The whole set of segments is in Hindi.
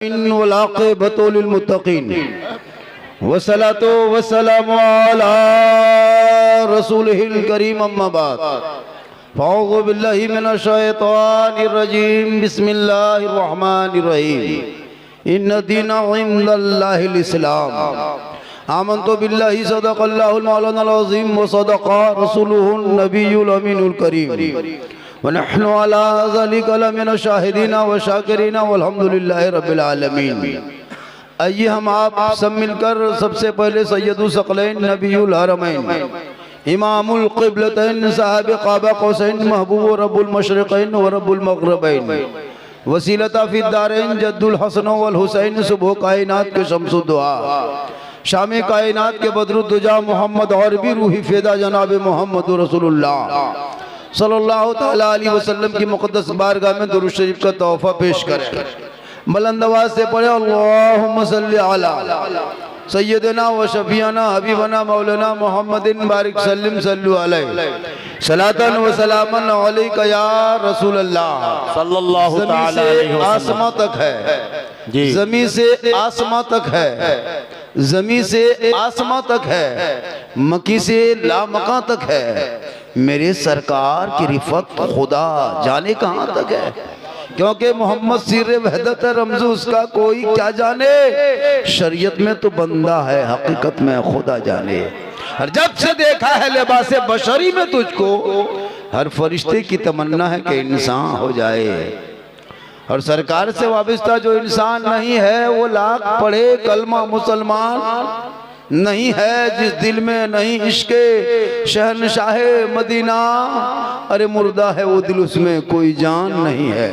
वलाक़िबतु लिलमुत्तक़ीन वस्सलातु वस्सलामु अला रसूलिहिल करीम अम्मा बाद फ़अऊज़ु बिल्लाहि मिनश शैतानिर रजीम बिस्मिल्लाहिर रहमानिर रहीम इन्न दीना इंदल्लाहिल इस्लाम आमन्तु बिल्लाहि सदक़ल्लाहुल मौलानाल अज़ीम व सदक़ा रसूलुहुन नबियुल अमीनुल करीम वनहनु अला ज़ालिका लमिन शाहिदीन व शाकिरीन वल्हम्दुलिल्लाहि रब्बिल आलमीन। आइए हम आप सब मिलकर सबसे पहले सैयदुल सकलैन नबियुल हरमैन इमामुल क़िबलतैन साहिब क़ाबा क़ौसैन महबूब रब्बुल मशरिक़ैन व रब्बुल मग़रिबैन वसीलता फ़िद दारैन जद्दुल हसन वल हुसैन सुबह कायनात के शम्सुद दुआ शाम कायनात के बदरुद्दुजा मोहम्मद और भी रूही फ़िदा जनाब मोहम्मद रसूलुल्लाह सल्लल्लाहु तआला अलैहि वसल्लम की मुक़द्दस बारगाह में दुरूद शरीफ का तोहफ़ा पेश करें। बुलंद आवाज़ से पढ़े अल्लाहुम्मा सल्लि अला सय्यदना व शफीअना हबीबना मौलाना मुहम्मदिन बारिक सल्लिम सल्लु अलैहि सलातन व सलामन अलैका या रसूल अल्लाह। सल्लल्लाहु तआला अलैहि वसल्लम आसमां तक है, ज़मीन से आसमां तक है, ज़मीन से आसमां तक है, मकी से लामकां तक है। मेरे सरकार की रिफत खुदा जाने कहाँ तक है, क्योंकि मोहम्मद सिर वहदत रमज़ उसका कोई क्या जाने। शरीयत में तो बंदा है, हकीकत में खुदा जाने। और जब से देखा है लिबास बशरी में तुझको, हर फरिश्ते की तमन्ना है कि इंसान हो जाए। और सरकार से वाबस्ता जो इंसान नहीं है वो लाख पढ़े कलमा मुसलमान नहीं है, जिस दिल में नहीं इश्क़े शहनशाहे मदीना, अरे मुर्दा है वो दिल, उसमें कोई जान नहीं है।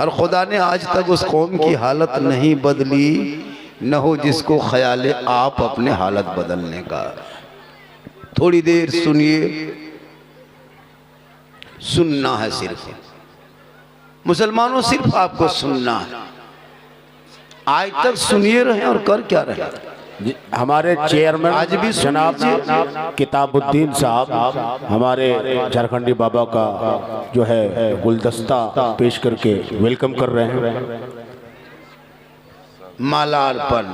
और खुदा ने आज तक उस कौम की हालत नहीं बदली, न हो जिसको ख्याल आप अपने हालत बदलने का। थोड़ी देर सुनिए, सुनना है सिर्फ मुसलमानों, सिर्फ आपको सुनना है। आज तक सुनिए रहे और कर क्या रहे। हमारे चेयरमैन आज भी जनाब किताबुद्दीन साहब हमारे झारखंडी बाबा का जो है गुलदस्ता पेश करके वेलकम कर रहे हैं। माला अर्पण,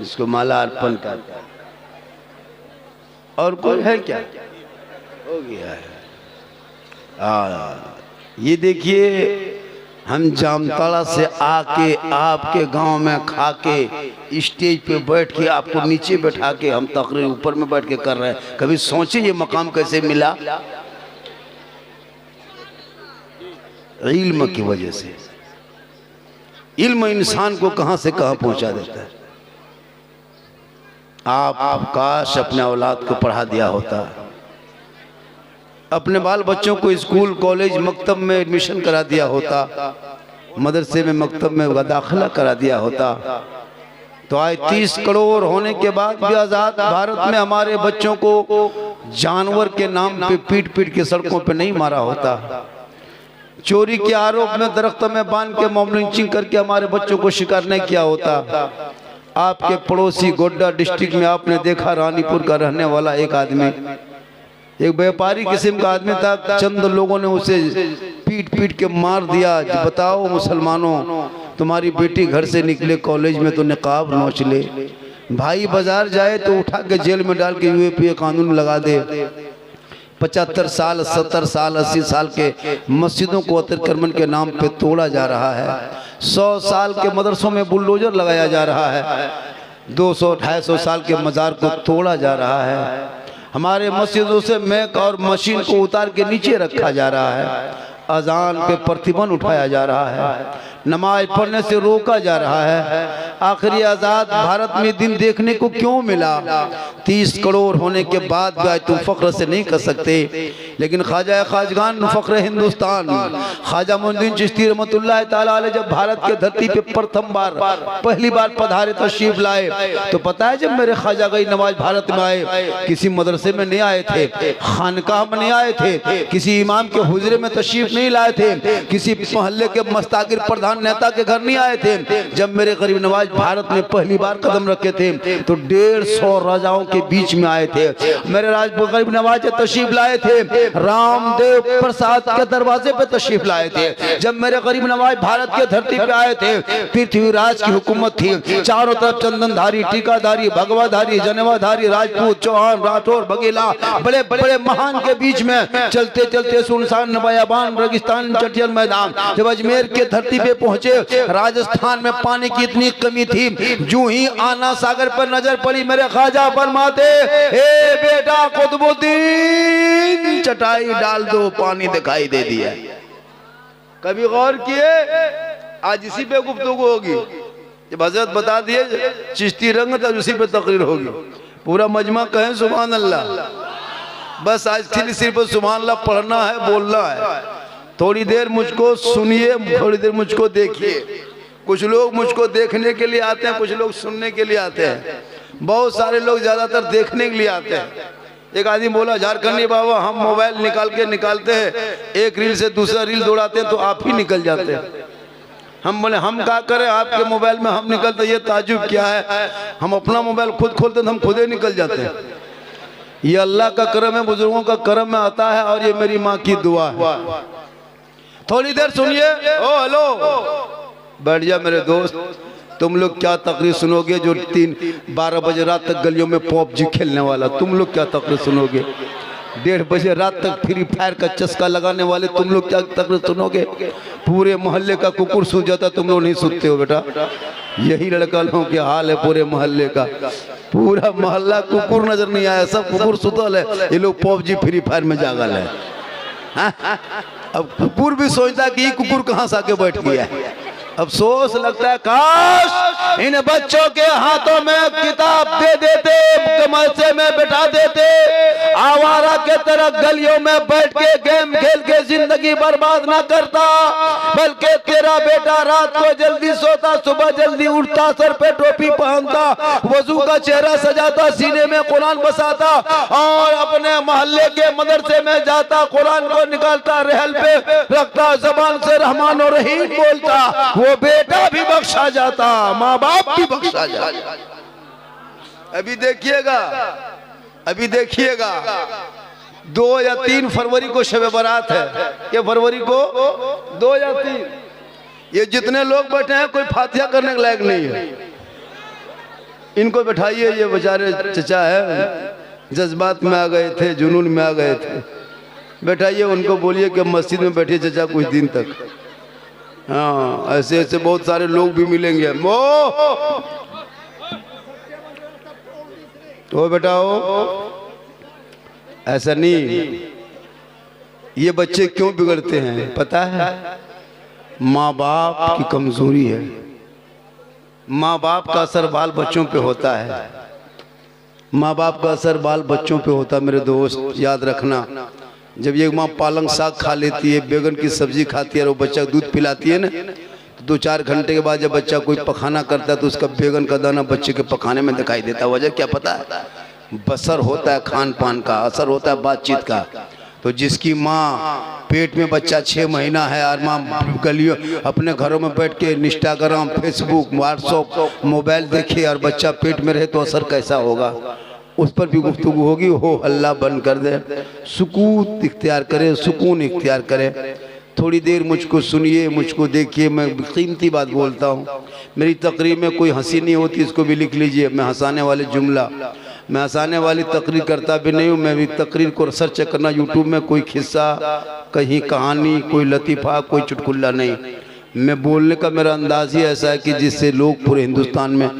इसको माला अर्पण कहते हैं। और कोई है क्या? हो गया है। ये देखिए, हम जामताड़ा से आके आपके गांव में खाके स्टेज पे बैठ के आपको नीचे बैठा के हम तकरीर ऊपर में बैठ के कर रहे हैं। कभी सोचे ये मकाम कैसे मिला? इल्म की वजह से। इल्म इंसान को कहां से कहां पहुंचा देता है। आप काश अपने औलाद को पढ़ा दिया होता, अपने बाल बच्चों को स्कूल कॉलेज मकतब में एडमिशन करा दिया होता, मदरसे में मकतब में दाखिला करा दिया होता, तो आज 30 करोड़ होने के बाद भी आज़ाद भारत में हमारे बच्चों को जानवर के नाम पे पीट पीट के सड़कों पे नहीं मारा होता। चोरी के आरोप में दरख्तों में बांध के मॉब लिंचिंग करके हमारे बच्चों को शिकार नहीं किया होता। आपके पड़ोसी गोड्डा डिस्ट्रिक्ट में आपने देखा, रानीपुर का रहने वाला एक आदमी, एक व्यापारी किस्म का आदमी था, चंद लोगों ने उसे पीट पीट के मार दिया। बताओ मुसलमानों, तुम्हारी बेटी घर से निकले कॉलेज में तो निकाब नोच ले, भाई बाजार जाए तो उठा के जेल में डाल के यूएपीए कानून लगा दे। 75 साल 70 साल 80 साल के मस्जिदों को अतिक्रमण के नाम पे तोड़ा जा रहा है। 100 साल के मदरसों में बुलडोजर लगाया जा रहा है। 200-250 साल के मज़ार को तोड़ा जा रहा है। हमारे मस्जिदों से मैक और मशीन को उतार के नीचे रखा जा रहा है। अजान पे प्रतिबंध उठाया जा रहा है। नमाज पढ़ने से रोका जा रहा है। आखिरी आज़ाद भारत में दिन देखने को क्यों मिला? 30 करोड़ होने के बाद भी तुम फ़ख्र से नहीं कर सकते। लेकिन ख्वाजा खाजगान फ़ख्र हिंदुस्तान ख्वाजा मोइनुद्दीन चिश्ती रहमतुल्लाह ताला अलैह जब भारत के धरती पे प्रथम बार पहली बार पधारे तशरीफ लाए, तो पता है जब मेरे ख्वाजा गई नवाज भारत में आए, किसी मदरसे में नहीं आए थे, खानकाह में नहीं आए थे, किसी इमाम के हुजरे में तशरीफ नहीं लाए थे, किसी मोहल्ले के मस्तागिर प्रधान नेता के घर नहीं आए थे। जब मेरे गरीब नवाज भारत में पहली बार कदम रखे थे तो 150 राजाओं के के बीच में आए थे। मेरे राजपुर गरीब नवाज तशरीफ लाए थे, रामदेव प्रसाद के दरवाजे पे तशरीफ लाए थे। जब मेरे गरीब नवाज भारत के धरती पे आए थे, पृथ्वीराज की हुकूमत थी, चारों तरफ चंदनधारी, टीकाधारी, भगवाधारी, जनेवाधारी, राजपूत, चौहान, राठौर, बघेला, बड़े बड़े महान के बीच में चलते चलते सुनसान बयाबान, रेगिस्तान, चटियल मैदान, जब अजमेर के धरती पे पहुंचे, राजस्थान में पानी की इतनी कमी थी, जो ही आना सागर पर नजर पड़ी, मेरे ख्वाजा फरमाते, ए बेटा कुतुबुद्दीन चटाई डाल दो, पानी दिखाई दे दिया। कभी गौर किए? आज इसी पे गुफ्तगू होगी। जब हजरत बता दिए चिश्ती रंग, तब उसी पे तकरीर होगी। पूरा मजमा कहें सुभान अल्लाह। बस आज सिर्फ सुभान अल्लाह पढ़ना है, बोलना है। थोड़ी देर मुझको सुनिए, थोड़ी देर मुझको देखिए। कुछ लोग मुझको देखने के लिए आते हैं, कुछ लोग सुनने के लिए आते हैं। बहुत सारे लोग ज्यादातर देखने के लिए आते हैं। एक आदमी बोला, झारखंडी बाबा हम मोबाइल निकालते हैं, एक रील से दूसरा रील दौड़ाते हैं तो आप ही निकल जाते हैं। हम बोले हम क्या करें, आपके मोबाइल में हम निकलते, ये ताजुब क्या है? हम अपना मोबाइल खुद खोलते तो हम खुद ही निकल जाते हैं। ये अल्लाह का करम है, बुजुर्गों का करम में आता है, और ये मेरी माँ की दुआ है। थोड़ी देर सुनिए। ओ हेलो, बैठ जा मेरे दोस्त। तुम लोग क्या तकरीर सुनोगे जो 12 बजे रात तक गलियों में पबजी खेलने वाला? तुम लोग क्या तकरीर सुनोगे? 1:30 बजे रात तक फ्री फायर का चस्का लगाने वाले तुम लोग क्या तकरीर सुनोगे? पूरे मोहल्ले का कुकुर सो जाता, तुम लोग नहीं सुनते हो बेटा। यही लड़का लोगों के हाल है पूरे मोहल्ले का। पूरा मोहल्ला कुकुर नजर नहीं आया, सब कुकुर सुतल है, ये लोग पबजी फ्री फायर में जागल है। अब कुकुर भी सोचता कि ये कुकुर कहाँ से आके बैठ गया है। अफसोस लगता है, काश इन बच्चों के हाथों में किताब दे देते, मदरसे में बैठा देते, आवारा के तरह गलियों में बैठ के गेम खेल के जिंदगी बर्बाद ना करता, बल्कि तेरा बेटा रात को जल्दी सोता, सुबह जल्दी उठता, सर पे टोपी पहनता, वजू का चेहरा सजाता, सीने में कुरान बसाता और अपने मोहल्ले के मदरसे में जाता, कुरान को निकालता, रहल पे रखता, जबान से रहमान और रहीम बोलता, वो बेटा भी बख्शा जाता, माँ बाप भी बख्शा जाता। अभी देखिएगा 2 या 3 फरवरी को शब बारात है। ये फरवरी को 2 या 3, ये जितने लोग बैठे हैं कोई फातिहा करने के लायक नहीं है। इनको बैठाइए, ये बेचारे चचा है, जज्बात में आ गए थे, जुनून में आ गए थे। बैठाइए, उनको बोलिए कि मस्जिद में बैठिए चचा कुछ दिन तक। हाँ, ऐसे ऐसे बहुत सारे लोग भी मिलेंगे। तो बेटा ऐसा नहीं। ये बच्चे क्यों बिगड़ते हैं पता है? माँ बाप की कमजोरी है। माँ बाप का असर बाल बच्चों पे होता है। माँ बाप का असर बाल बच्चों पे होता है। मेरे दोस्त याद रखना, जब ये माँ पालक साग खा लेती है, बैगन की सब्जी खाती है और वो बच्चा दूध पिलाती है ना, तो 2-4 घंटे के बाद जब बच्चा कोई पखाना करता है तो उसका बैगन का दाना बच्चे के पखाने में दिखाई देता है। वजह क्या पता है? बसर होता है खान पान का, असर होता है बातचीत का। तो जिसकी माँ पेट में बच्चा 6 महीना है और माँ गलियों अपने घरों में बैठ के इंस्टाग्राम, फेसबुक, व्हाट्सएप, मोबाइल देखे और बच्चा पेट में रहे तो असर कैसा होगा? उस पर भी गुफ्तगू होगी। हो हल्ला बंद कर दे, सुकून इख्तियार करे, सुकून इख्तियार करे। थोड़ी देर मुझको सुनिए, मुझको देखिए। मैं कीमती बात बोलता हूँ। मेरी तकरीर में कोई हंसी नहीं होती, इसको भी लिख लीजिए। मैं हंसाने वाले जुमला, मैं हंसाने वाली तकरीर करता भी नहीं हूँ। मैं भी तकरीर को सर्च करना यूट्यूब में, कोई किस्सा, कहीं कहानी, कोई लतीफ़ा, कोई चुटकुल्ला नहीं। मैं बोलने का मेरा अंदाज ही ऐसा है कि जिससे लोग पूरे हिंदुस्तान में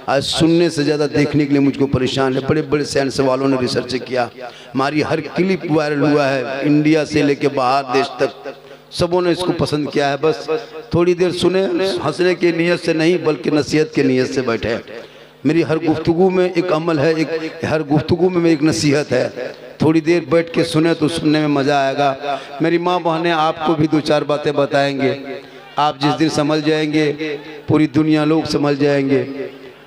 आज सुनने से ज़्यादा देखने के लिए मुझको परेशान है। बड़े बड़े साइंस वालों ने रिसर्च किया, हमारी हर क्लिप वायरल हुआ है, इंडिया से लेके बाहर देश तक सबों ने इसको पसंद किया है। बस थोड़ी देर सुने, हंसने की नीयत से नहीं बल्कि नसीहत की नीयत से बैठे। मेरी हर गुफ्तगू में एक अमल है, हर गुफ्तगू में एक नसीहत है। थोड़ी देर बैठ के सुने तो सुनने में मज़ा आएगा। मेरी माँ बहनें आपको भी 2-4 बातें बताएंगे। आप जिस दिन समझ जाएंगे पूरी दुनिया लोग समझ जाएंगे।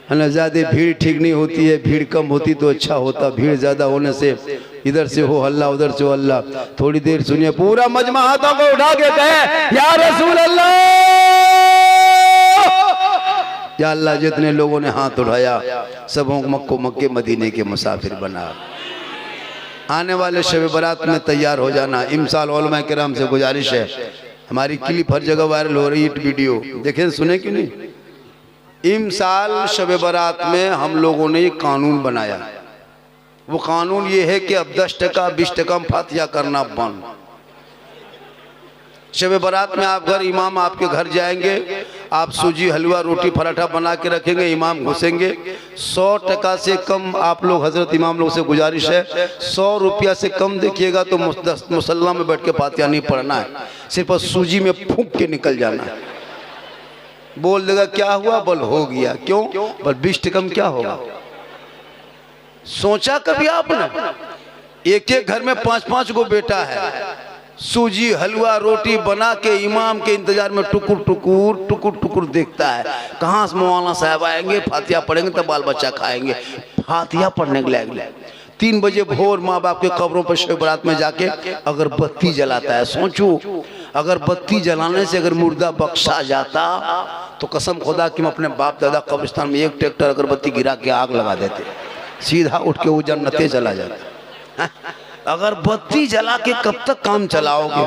है ना, ज़्यादा भीड़ ठीक नहीं होती है, भीड़ कम होती तो अच्छा होता। भीड़ ज़्यादा होने से इधर से हो हल्ला, उधर से हो हल्ला। थोड़ी देर सुनिए, पूरा मजमा हाथों को उठा के कहे या रसूल अल्लाह, या अल्लाह जितने लोगों ने हाथ उठाया सबों को मक्के मदीने के मुसाफिर बना। आने वाले शब बारात में तैयार हो जाना। इमसाल उलमा किराम से गुजारिश है, हमारी क्लिप हर जगह वायरल हो रही है, वीडियो देखें सुने क्यों नहीं। इमसाल शब बारात में हम लोगों ने एक कानून बनाया। वो कानून ये है कि अब 10% 20% फातिहा करना बंद। शब बारात में आप घर, इमाम आपके घर जाएंगे, आप सूजी हलवा रोटी पराठा बना के रखेंगे, इमाम घुसेंगे। 100% से कम आप लोग, हजरत इमाम लोग से गुजारिश है, 100 रुपया से कम देखिएगा तो मुसल्ला में बैठ के फातिहा नहीं पढ़ना है, सिर्फ सूजी में फूंक के निकल जाना है। बोल देगा क्या हुआ, बोल हो गया। क्यों, बोल 20% में क्या होगा। सोचा कभी आपने, एक एक घर में 5-5 गो बेटा है, सूजी हलवा रोटी बना के इमाम के इंतजार में टुकुर टुकुर देखता है, कहाँ से मौलाना साहब आएंगे, फातिहा पढ़ेंगे तब बाल बच्चा खाएंगे। फातिहा पढ़ने के लिए 3 बजे भोर माँ बाप के कब्रों पर शब बारात में जाके अगरबत्ती जलाता है। सोचो, अगरबत्ती जलाने से अगर मुर्दा बख्शा जाता तो कसम खुदा कि हम अपने बाप दादा कब्रिस्तान में 1 ट्रैक्टर अगरबत्ती गिरा के आग लगा देते, सीधा उठ के वो जन्नते चला जाता। अगरबत्ती जला के कब तक काम चलाओगे।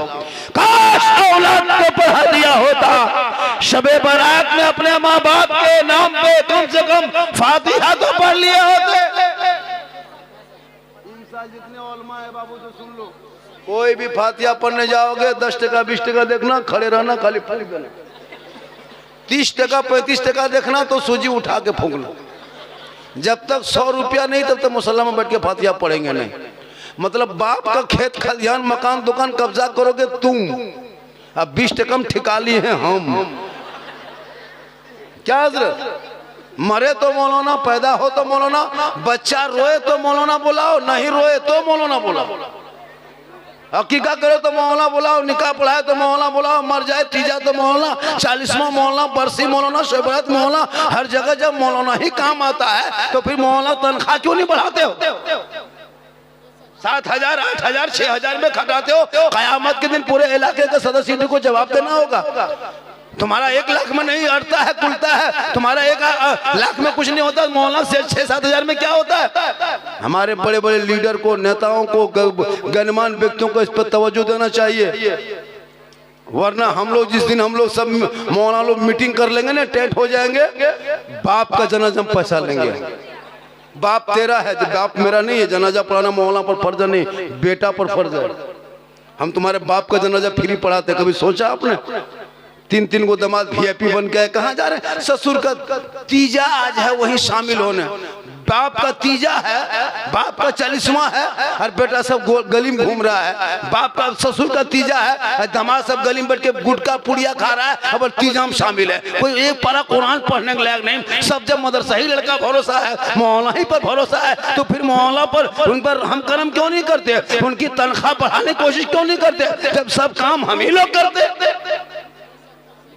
काश औलाद को पढ़ा दिया होता, शबे बारात में अपने माँ बाप के नाम पे कम से कम फातिहा तो पढ़ लिए होते। जितने उलमा है बाबू तो सुन लो, कोई भी फातिहा पढ़ने जाओगे 10% 20% देखना, खड़े रहना, खाली फूंक देना। 30% 35% देखना तो सूजी उठा के फूंकना। जब तक 100 रुपया नहीं तब तक मुसल्ला में बैठ के फातिहा पढ़ेंगे नहीं। मतलब बाप का खेत खलिहान मकान दुकान कब्जा करोगे तुम, अब 20% में ठिका लिए हैं हम। क्या हजरत, मरे तो मौलाना, पैदा हो तो मौलाना, बच्चा रोए तो मौलाना बुलाओ, नहीं रोए तो मौलाना बुलाओ, हकीका करे तो मौलाना बुलाओ, निकाह पढ़ाए तो मौलाना बुलाओ, मर जाए तीजा तो मौलाना, 40वां मौलाना, बरसी मौलाना, शब बारात मौलाना। हर जगह जब मौलाना ही काम आता है तो फिर मौलाना तनख्वाह क्यों नहीं बढ़ाते हो। 7,000 8,000 6,000 में खटाते हो। कयामत के दिन पूरे इलाके के सदस्य को जवाब देना होगा। तुम्हारा 1 लाख में नहीं अड़ता है कुलता है, तुम्हारा 1 लाख में कुछ नहीं होता, मौलाना से 6-7 हजार में क्या होता है। हमारे बड़े बड़े लीडर को, नेताओं को, गणमान्य व्यक्तियों को इस पर तवज्जो देना चाहिए। वरना हम लोग जिस दिन हम लोग सब मौलाना लोग मीटिंग कर लेंगे ना, टेंट हो जाएंगे, बाप का जनाजा पैसा लेंगे। बाप तेरा है, बाप मेरा नहीं है। जनाजा पढ़ाना मौलाना पर फर्ज नहीं, बेटा पर फर्ज है। हम तुम्हारे बाप का जनाजा फ्री पढ़ाते, कभी सोचा आपने। 3-3 गो दामाद VIP बन गए, कहाँ जा रहे हैं। ससुर का तीजा आज है, वही शामिल होने। बाप का तीजा है, बाप का 40वां है, हर बेटा सब गली में घूम रहा है। बाप का ससुर का तीजा है, दामाद सब गली में बैठ के गुटखा पुड़िया खा रहा है, अब तीजा में शामिल है। कोई एक पारा कुरान पढ़ने के लायक नहीं। सब जब मदरसा ही लड़का भरोसा है, मौलाना ही पर भरोसा है, तो फिर मौलाना पर उन पर हम कर्म क्यों नहीं करते, उनकी तनख्वाह बढ़ाने की कोशिश क्यों नहीं करते, जब सब काम हम ही लोग करते।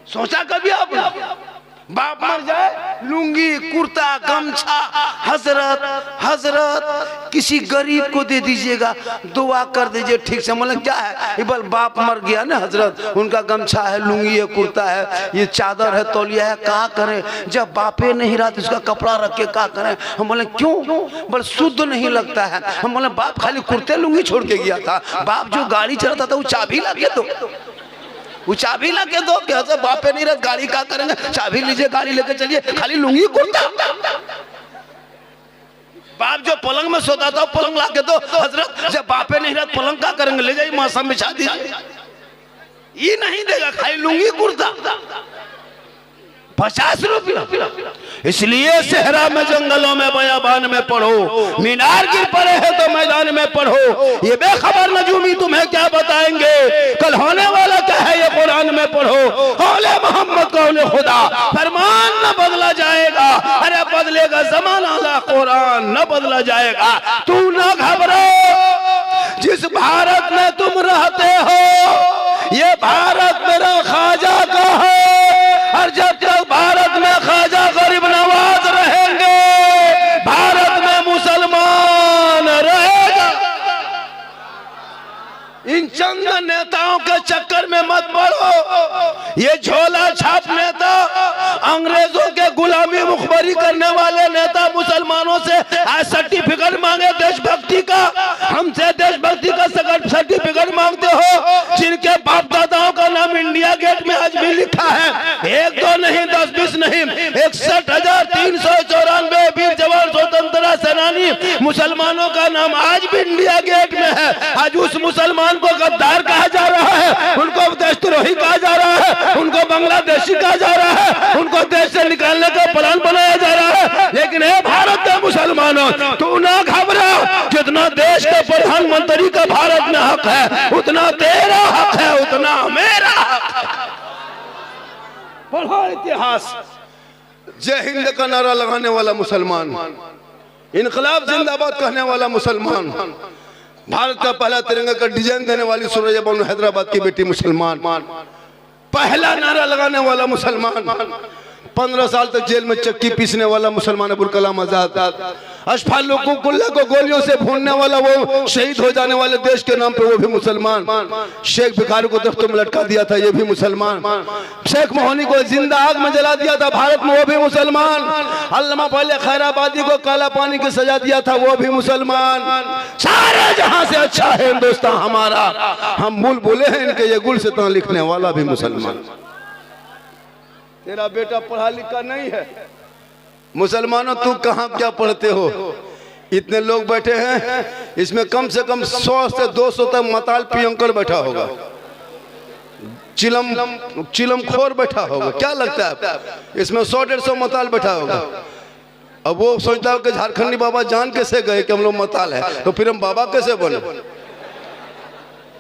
सोचा कभी आपने। बाप मर जाए, लुंगी कुर्ता गमछा, हजरत किसी गरीब को दे दीजिएगा, दुआ कर दीजिए ठीक से। मतलब क्या है, बल बाप मर गया ना हजरत, उनका गमछा है, लुंगी है, कुर्ता है, ये चादर है, तौलिया है, क्या करें। जब बापे नहीं रहा तो उसका कपड़ा रख के क्या करें। हम बोले क्यों, बल शुद्ध नहीं लगता है। हम बोले बाप खाली कुर्ते लुंगी छोड़ के गया था, बाप जो गाड़ी चलाता था वो चाबी लगे तो वो चाबी लगे दो, कैसे बापे नहीं रह गाड़ी का करेंगे, चाबी लीजिए गाड़ी लेके चलिए, खाली लुंगी कुर्ता। बाप जो पलंग में सोता था पलंग लाके दो, हजरत जब बापे नहीं रह पलंग का करेंगे, ले जाइए मौसम बिछा दीजिए, ये नहीं देगा, खाली लुंगी कुर्ता 50 रुपया। इसलिए सहरा में जंगलों में बयाबान में पढ़ो, मीनार गिर पड़े हैं तो मैदान में पढ़ो। ये बेखबर नजूमी तुम्हें क्या बताएंगे, कल होने वाला क्या है ये कुरान में पढ़ो। कौले मोहम्मद कौले खुदा, फरमान न बदला जाएगा, अरे बदलेगा जमाना ला कुरान न बदला जाएगा। तू न घबरो, जिस भारत में तुम रहते हो ये भारत मेरा ख्वाजा का है, और जब तक भारत में ख्वाजा गरीब नवाज रहेंगे भारत में मुसलमान रहेगा। इन चंद नेताओं के चक्कर में मत पड़ो। ये झोला छाप नेता अंग्रेजों के गुलामी बमबारी करने वाले नेता मुसलमानों से आज सर्टिफिकेट मांगे देशभक्ति का, हमसे देशभक्ति का सर्टिफिकेट मांगते हो, जिनके बाप दादाओं का नाम इंडिया गेट में आज भी लिखा है। 1 2 नहीं 10 20 नहीं 61,394 वीर जवान स्वतंत्रता सेनानी मुसलमानों का नाम आज भी इंडिया गेट में है। आज उस मुसलमान को गद्दार कहा जा रहा है, उनको देशद्रोही कहा जा रहा है, उनको बांग्लादेशी कहा जा रहा है, उनको देश से निकालने का प्लान बनाया जा रहा है। लेकिन हे भारत के मुसलमानों, तू ना घबरा, जितना देश के प्रधानमंत्री का भारत में हक है उतना तेरा हक है, उतना मेरा हक है। पढ़ो इतिहास। जय हिंद का नारा लगाने वाला मुसलमान, इनकलाब जिंदाबाद कहने वाला मुसलमान, भारत का पहला तिरंगा का डिजाइन देने वाली सूरज बानो हैदराबाद की बेटी मुसलमान, पहला नारा लगाने वाला मुसलमान, 15 साल तक जेल में चक्की पीसने वाला मुसलमान अबुल कलाम आजाद, अशफाक कुल्ला को गोलियों से भूनने वाला, वो शहीद हो जाने वाले देश के नाम पे वो भी मुसलमान, शेख भिखारी को दफ्तर में लटका दिया था ये भी मुसलमान, शेख मोहनी को जिंदा आग में जला दिया था भारत में वो भी मुसलमान, अल्लामा पहले खैराबादी को काला पानी की सजा दिया था वो भी मुसलमान। सारे जहां से अच्छा है हिंदुस्तान हमारा, हम मूल बोले हैं इनके ये गुल से तो लिखने वाला भी मुसलमान। तेरा बेटा पढ़ा लिखा नहीं है, मुसलमानों तू कहां क्या पढ़ते हो? इतने लोग बैठे हैं, इसमें कम से कम 100 से 200 तक मताल पियंकर बैठा होगा, चिलम खोर बैठा होगा। क्या लगता है इसमें 100-150 मताल बैठा होगा। अब वो सोचता हो कि झारखंडी बाबा जान कैसे गए कि हम लोग मताल है, तो फिर हम बाबा कैसे बने?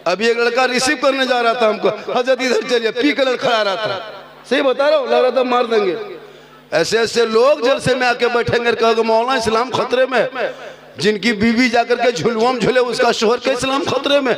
अभी एक लड़का रिसीव करने जा रहा था हमको, हजरत इधर चलिए, पी कलर खड़ा रहा था, सही बता रहा हूँ, लग रहा था मार देंगे। ऐसे ऐसे लोग जलसे में आके बैठेंगे, कहोगे मौलाना इस्लाम खतरे में, जिनकी बीवी जाकर के झुलवाम झूले उसका शोहर का इस्लाम खतरे में,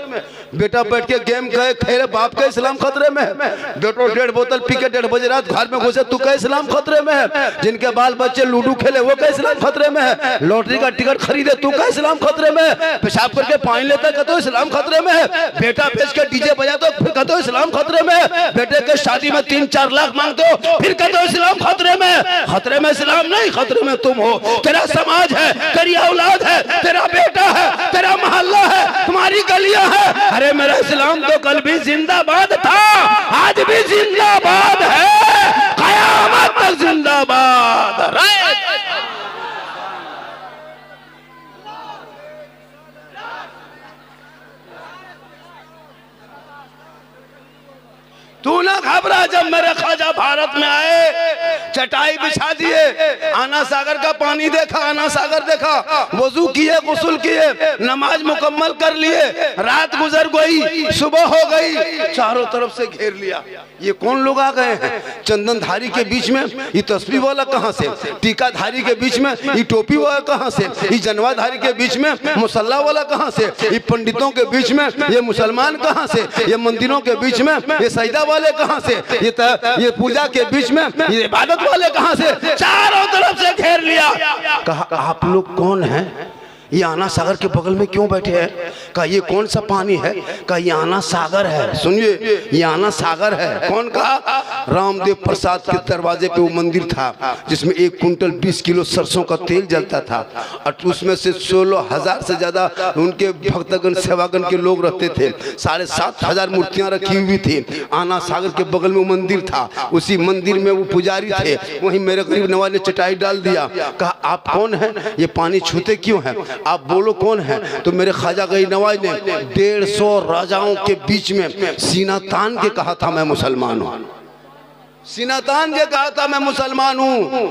बेटा बैठ के गेम कहे खेले बाप का इस्लाम खतरे में, बेटो 1.5 बोतल पी के 1:30 बजे रात घर में घुसे तू का इस्लाम खतरे में है, जिनके बाल बच्चे लूडो खेले वो का इस्लाम खतरे में है, लॉटरी का टिकट खरीदे तू का इस्लाम खतरे में है, पेशाब करके पानी लेता का तो इस्लाम खतरे में है, बेटा बेच के डीजे बजा तो फिर का तो इस्लाम खतरे में है, बेटे के शादी में 3-4 लाख मांगते हो फिर का तो इस्लाम खतरे में है। खतरे में इस्लाम नहीं, खतरे में तुम हो, तेरा समाज है, तेरी औलाद है, तेरा बेटा है, तेरा मोहल्ला है, तुम्हारी गलियां है। अरे मेरा इस्लाम तो कल भी जिंदाबाद था, आज भी जिंदाबाद है, कयामत तक जिंदाबाद रहे। तू ना घबरा, जब मेरे ख्वाजा भारत में आए चटाई बिछा दिए, आना सागर का पानी देखा, आना सागर देखा, वजू किए, गुस्ल किए, नमाज मुकम्मल कर लिए, रात गुजर गई, सुबह हो गई, चारों तरफ से घेर लिया। ये कौन लोग आ गए हैं? चंदनधारी के बीच में ये तस्बीह वाला कहां से, टीकाधारी के बीच में ये टोपी वाला कहां से, ये जनवाधारी के बीच में मुसल्ला वाला कहां से, ये पंडितों के बीच में ये मुसलमान कहां से, ये मंदिरों के बीच में ये सजदा वाले कहां से, ये पूजा के बीच में ये इबादत वाले कहां से, चारों तरफ से घेर लिया। कहा आप लोग कौन हैं? ये आना सागर के बगल में क्यों बैठे हैं? कहा ये कौन सा पानी है? कहा ये आना सागर है। सुनिए, ये आना सागर है। कौन कहा? रामदेव प्रसाद के दरवाजे पे वो मंदिर था जिसमें 1 कुंटल 20 किलो सरसों का तेल जलता था और उसमें से 16,000 से ज्यादा उनके भक्तगण सेवागण के लोग रहते थे। 7,500 मूर्तियां रखी हुई थी। आना सागर के बगल में वो मंदिर था, उसी मंदिर में वो पुजारी थे। वहीं मेरे गरीब नवाज ने चटाई डाल दिया। कहा आप कौन हैं? ये पानी छूते क्यों हैं? आप बोलो कौन है? तो मेरे ख्वाजा गरीब नवाज ने 150 राजाओं के बीच में सीना तान के कहा था मैं मुसलमान हूं। सीना तान के कहा था मैं मुसलमान हूं।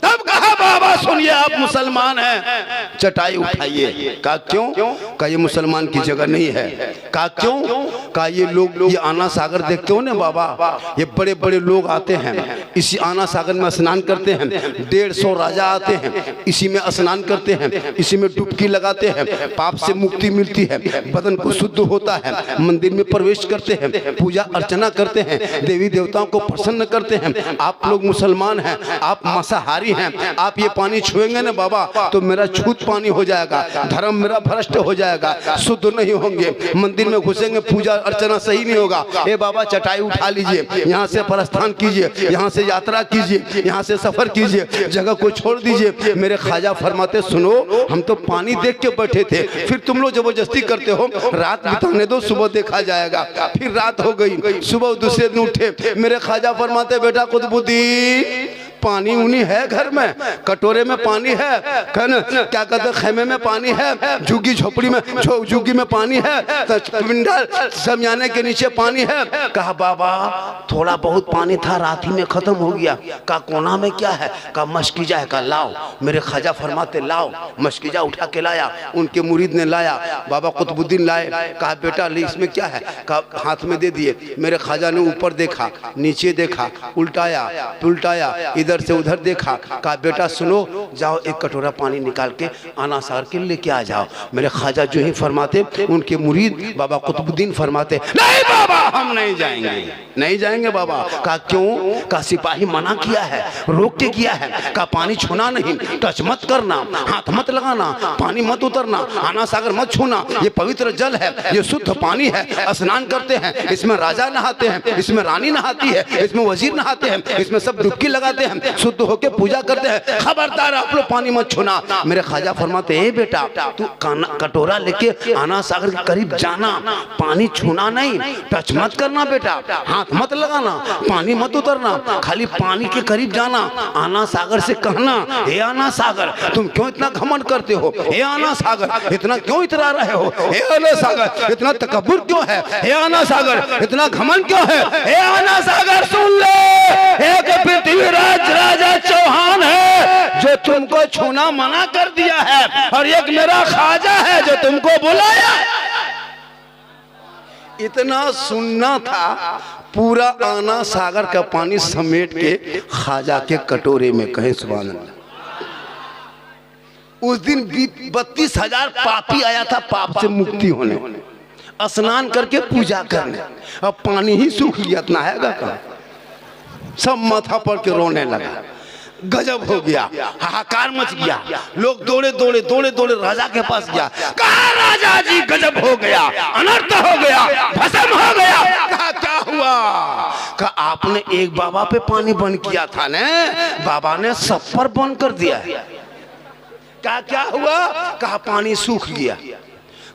तब कहा बाबा सुनिए आप मुसलमान हैं, चटाई उठाइए। कहा क्यों? कहा ये मुसलमान की जगह नहीं है। कहा क्यों? कहा ये लोग ये आना सागर देखते हो ना बाबा, ये बड़े बड़े लोग आते हैं, इसी आना सागर में स्नान करते हैं। 150 राजा आते हैं, इसी में स्नान करते हैं, इसी में डुबकी लगाते हैं, पाप से मुक्ति मिलती है, बदन को शुद्ध होता है, मंदिर में प्रवेश करते हैं, पूजा अर्चना करते हैं, देवी देवताओं को प्रसन्न करते हैं। आप लोग मुसलमान हैं, आप मांसाहारी हैं, हैं, आप ये पानी छुएंगे ना बाबा तो मेरा छूत पानी हो जाएगा, धर्म मेरा भ्रष्ट हो जाएगा, शुद्ध नहीं होंगे, मंदिर में घुसेंगे पूजा अर्चना सही नहीं होगा। ए बाबा चटाई उठा लीजिए, यहाँ से प्रस्थान कीजिए, यहाँ से यात्रा कीजिए, यहाँ से सफर कीजिए, जगह को छोड़ दीजिए। मेरे ख्वाजा फरमाते सुनो, हम तो पानी देख के बैठे थे, फिर तुम लोग जबरदस्ती करते हो, रात बिताने दो, सुबह देखा जाएगा। फिर रात हो गई, सुबह दूसरे दिन उठे, मेरे ख्वाजा फरमाते बेटा कुतुबुद्दीन पानी उनी है घर में, कटोरे में पानी है, क्या कहते खेमे में पानी है, झुग्गी झोपड़ी में झुग्गी में पानी है, समयाने के नीचे पानी है। कहा बाबा थोड़ा बहुत पानी था, रात ही में खत्म हो गया। कहा कोना में क्या है? कहा मशकीजा है। कहा लाओ। मेरे ख्वाजा फरमाते लाओ, मशकीजा उठा के लाया, उनके मुरीद ने लाया, बाबा कुतुबुद्दीन लाए। कहा बेटा ले इसमें क्या है? कहा हाथ में दे दिए। मेरे ख्वाजा ने ऊपर देखा, नीचे देखा, उल्टाया पुलटाया, इधर से उधर देखा। कहा बेटा सुनो, जाओ एक कटोरा पानी निकाल के आना सागर के लेके आ जाओ। मेरे ख्वाजा जो ही फरमाते, उनके मुरीद बाबा कुतुबुद्दीन फरमाते नहीं बाबा हम नहीं जाएंगे, नहीं जाएंगे बाबा। कहा क्यों? कहा सिपाही मना किया है, रोक के किया है। कहा पानी छूना नहीं, टच मत करना, हाथ मत लगाना, पानी मत उतरना, आना सागर मत छूना, ये पवित्र जल है, ये शुद्ध पानी है, स्नान करते हैं, इसमें राजा नहाते हैं, इसमें रानी नहाती है, इसमें वजीर नहाते हैं, इसमें सब डुबकी लगाते हैं, शुद्ध होके पूजा करते हैं, खबरदार आप लोग पानी मत छूना। मेरे ख्वाजा फरमाते ए बेटा तू कटोरा लेके आना सागर के करीब जाना, पानी छूना नहीं, टच मत करना बेटा, हाथ मत लगाना, पानी मत उतरना, खाली पानी के करीब जाना। आना सागर से कहना हे आना सागर तुम क्यों इतना घमंड करते हो, हे आना सागर इतना क्यों इतरा रहे हो, हे आना सागर इतना तकब्बुर क्यों है, हे आना सागर इतना घमंड क्यों है, हे आना सागर सुन ले, एक पृथ्वीराज राजा चौहान है जो तुमको छूना मना कर दिया है, और एक मेरा ख्वाजा है जो तुमको बुलाया। इतना सुनना था, पूरा आना सागर का पानी समेट के ख्वाजा के कटोरे में, कहे सुभान अल्लाह। उस दिन 32,000 पापी आया था पाप से मुक्ति होने, स्नान करके पूजा करने, अब पानी ही सूख गया, इतना हैगा कहाँ? सब माथा पड़ के रोने लगा, गजब हो गया, हाहाकार मच गया, लोग दौड़े दौड़े दौड़े दौड़े राजा के पास गया। कहा राजा जी गजब हो गया, अनर्थ हो गया, भस्म हो गया। कहा क्या हुआ? कहा आपने एक बाबा पे पानी बंद किया था ना, बाबा ने सब पर बंद कर दिया है। कहा क्या हुआ? कहा पानी सूख गया।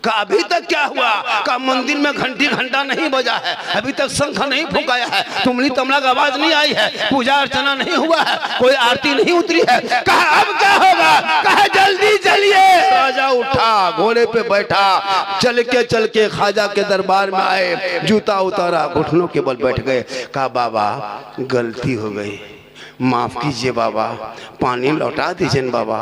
कहा अभी तक क्या हुआ? कहा मंदिर में घंटी घंटा नहीं बजा है, अभी तक शंख नहीं फुकाया है, तुमली तमला की आवाज नहीं आई है, पूजा अर्चना नहीं हुआ है, कोई आरती नहीं उतरी है। कहा अब क्या होगा? कहा जल्दी चलिए। राजा उठा, घोड़े पे बैठा, चल के ख्वाजा के दरबार में आए, जूता उतारा, घुटनों के बल बैठ गए। कहा बाबा गलती हो गई, माफ कीजिए बाबा, पानी लौटा दीजिए बाबा।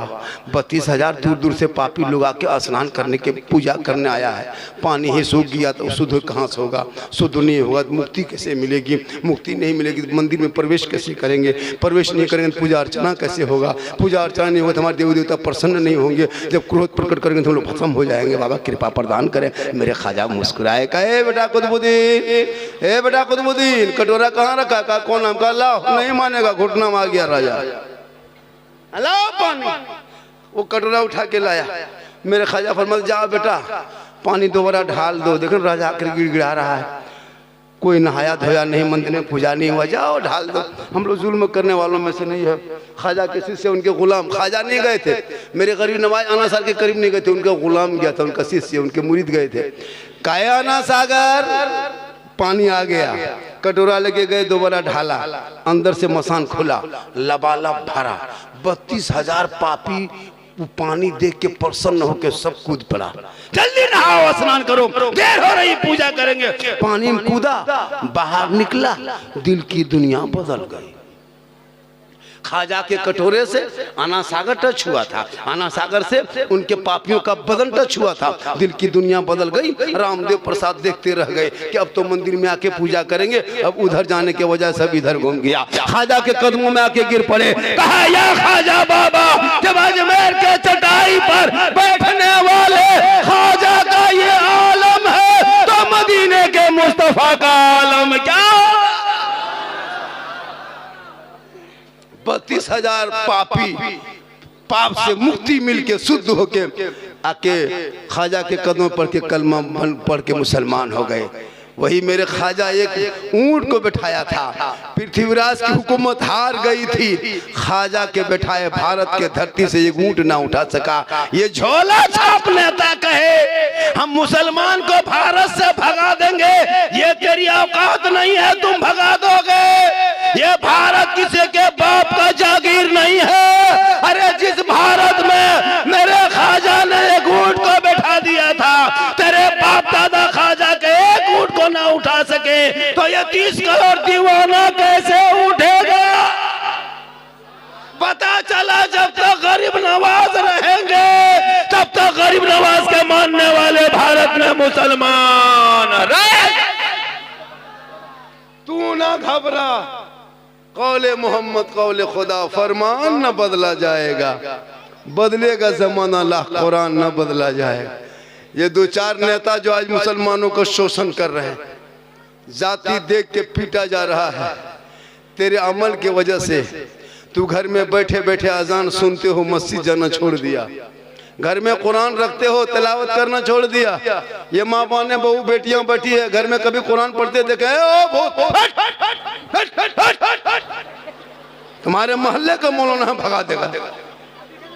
32,000 दूर दूर से पापी लोग आके स्नान करने के पूजा करने आया है, पानी ही सूख गया तो शुद्ध कहाँ से होगा? शुद्ध नहीं होगा तो मुक्ति कैसे मिलेगी? मुक्ति नहीं मिलेगी तो मंदिर में प्रवेश कैसे करेंगे? प्रवेश नहीं करेंगे तो पूजा अर्चना कैसे होगा? पूजा अर्चना नहीं होगा तो हमारे देवी देवता प्रसन्न नहीं होंगे, जब क्रोध प्रकट करेंगे तो हम लोग भस्म हो जाएंगे। बाबा कृपा प्रदान करें। मेरे ख्वाजा मुस्कुराए, कहे बेटा कुतुबुद्दीन, ए बेटा कुतुबुद्दीन कटोरा कहाँ रखा? कहा कौन नाम? कहा लाओ। नहीं मानेगा, घुटना आ गया राजा, लाओ पानी। वो कटोरा उठा के लाया। मेरे ख्वाजा फरमाते जाओ बेटा पानी दोबारा ढाल दो। देखो राजा आकर गिड़गिड़ा रहा है, कोई नहाया धोया नहीं, मंदिर में पूजा नहीं हुआ, जाओ ढाल दो। हम लोग जुल्म करने वालों में से नहीं है। ख्वाजा के शिष्य उनके गुलाम, ख्वाजा नहीं गए थे, मेरे गरीब नवाज आना सागर के करीब नहीं गए थे, उनका गुलाम गया था, उनका शिष्य उनके मुरीद गए थे। काया आना सागर पानी आ गया, कटोरा लेके गए, दोबारा ढाला, अंदर से मसान खुला, लबालब भरा। 32,000 पापी पानी देख के प्रसन्न होकर सब कूद पड़ा, जल्दी नहाओ स्नान करो, देर हो रही, पूजा करेंगे। पानी में कूदा, बाहर निकला, दिल की दुनिया बदल गई। ख्वाजा के कटोरे से आना सागर टच हुआ था, आना सागर से उनके पापियों का बदन टच हुआ था, दिल की दुनिया बदल गई। रामदेव प्रसाद देखते रह गए कि अब तो मंदिर में आके पूजा करेंगे, अब उधर जाने के वजह सब इधर घूम गया। ख्वाजा के कदमों में आके गिर पड़े, कहा या ख्वाजा बाबा, जब अजमेर के चटाई पर बैठने वाले ख्वाजा का ये आलम है तो मदीने के मुस्तफा का आलम क्या? 32,000 पापी पाप से मुक्ति मिलके शुद्ध होके आके ख्वाजा के कदमों पर के कलमा पढ़ के मुसलमान हो गए। वही मेरे ख्वाजा एक ऊंट को बिठाया था, पृथ्वीराज की हुकूमत हार गई थी, ख्वाजा के बिठाए भारत के धरती से एक ऊंट ना उठा सका। ये झोला छाप नेता कहे हम मुसलमान को भारत से भगा देंगे, ये तेरी औकात नहीं है, तुम भगा दोगे। ये भारत किसी के बाप का जागीर नहीं है। अरे जिस भारत में मेरे ख्वाजा ने एक ऊंट को बैठा दिया था, तेरे बाप दादा ख्वाजा के एक ऊंट को ना उठा सके, तो ये 30 करोड़ दीवाना कैसे उठेगा? पता चला जब तक गरीब नवाज रहेंगे तब तक गरीब नवाज के मानने वाले भारत में मुसलमान रहे। तू ना घबरा, कौले मोहम्मद कौले खुदा, फरमान न बदला जाएगा, बदलेगा जमाना ला, कुरान न बदला जाएगा। ये 2-4 नेता जो आज मुसलमानों का शोषण कर रहे हैं, जाति देख के पीटा जा रहा है, तेरे अमल की वजह से तू घर में बैठे बैठे अजान सुनते हो, मस्जिद जाना छोड़ दिया, घर में कुरान रखते हो, तिलावत करना छोड़ दिया। ये माँ बाने बहू बेटियां बैठी है घर में, कभी कुरान पढ़ते देखे? तुम्हारे मोहल्ले का मौलाना भगा देगा।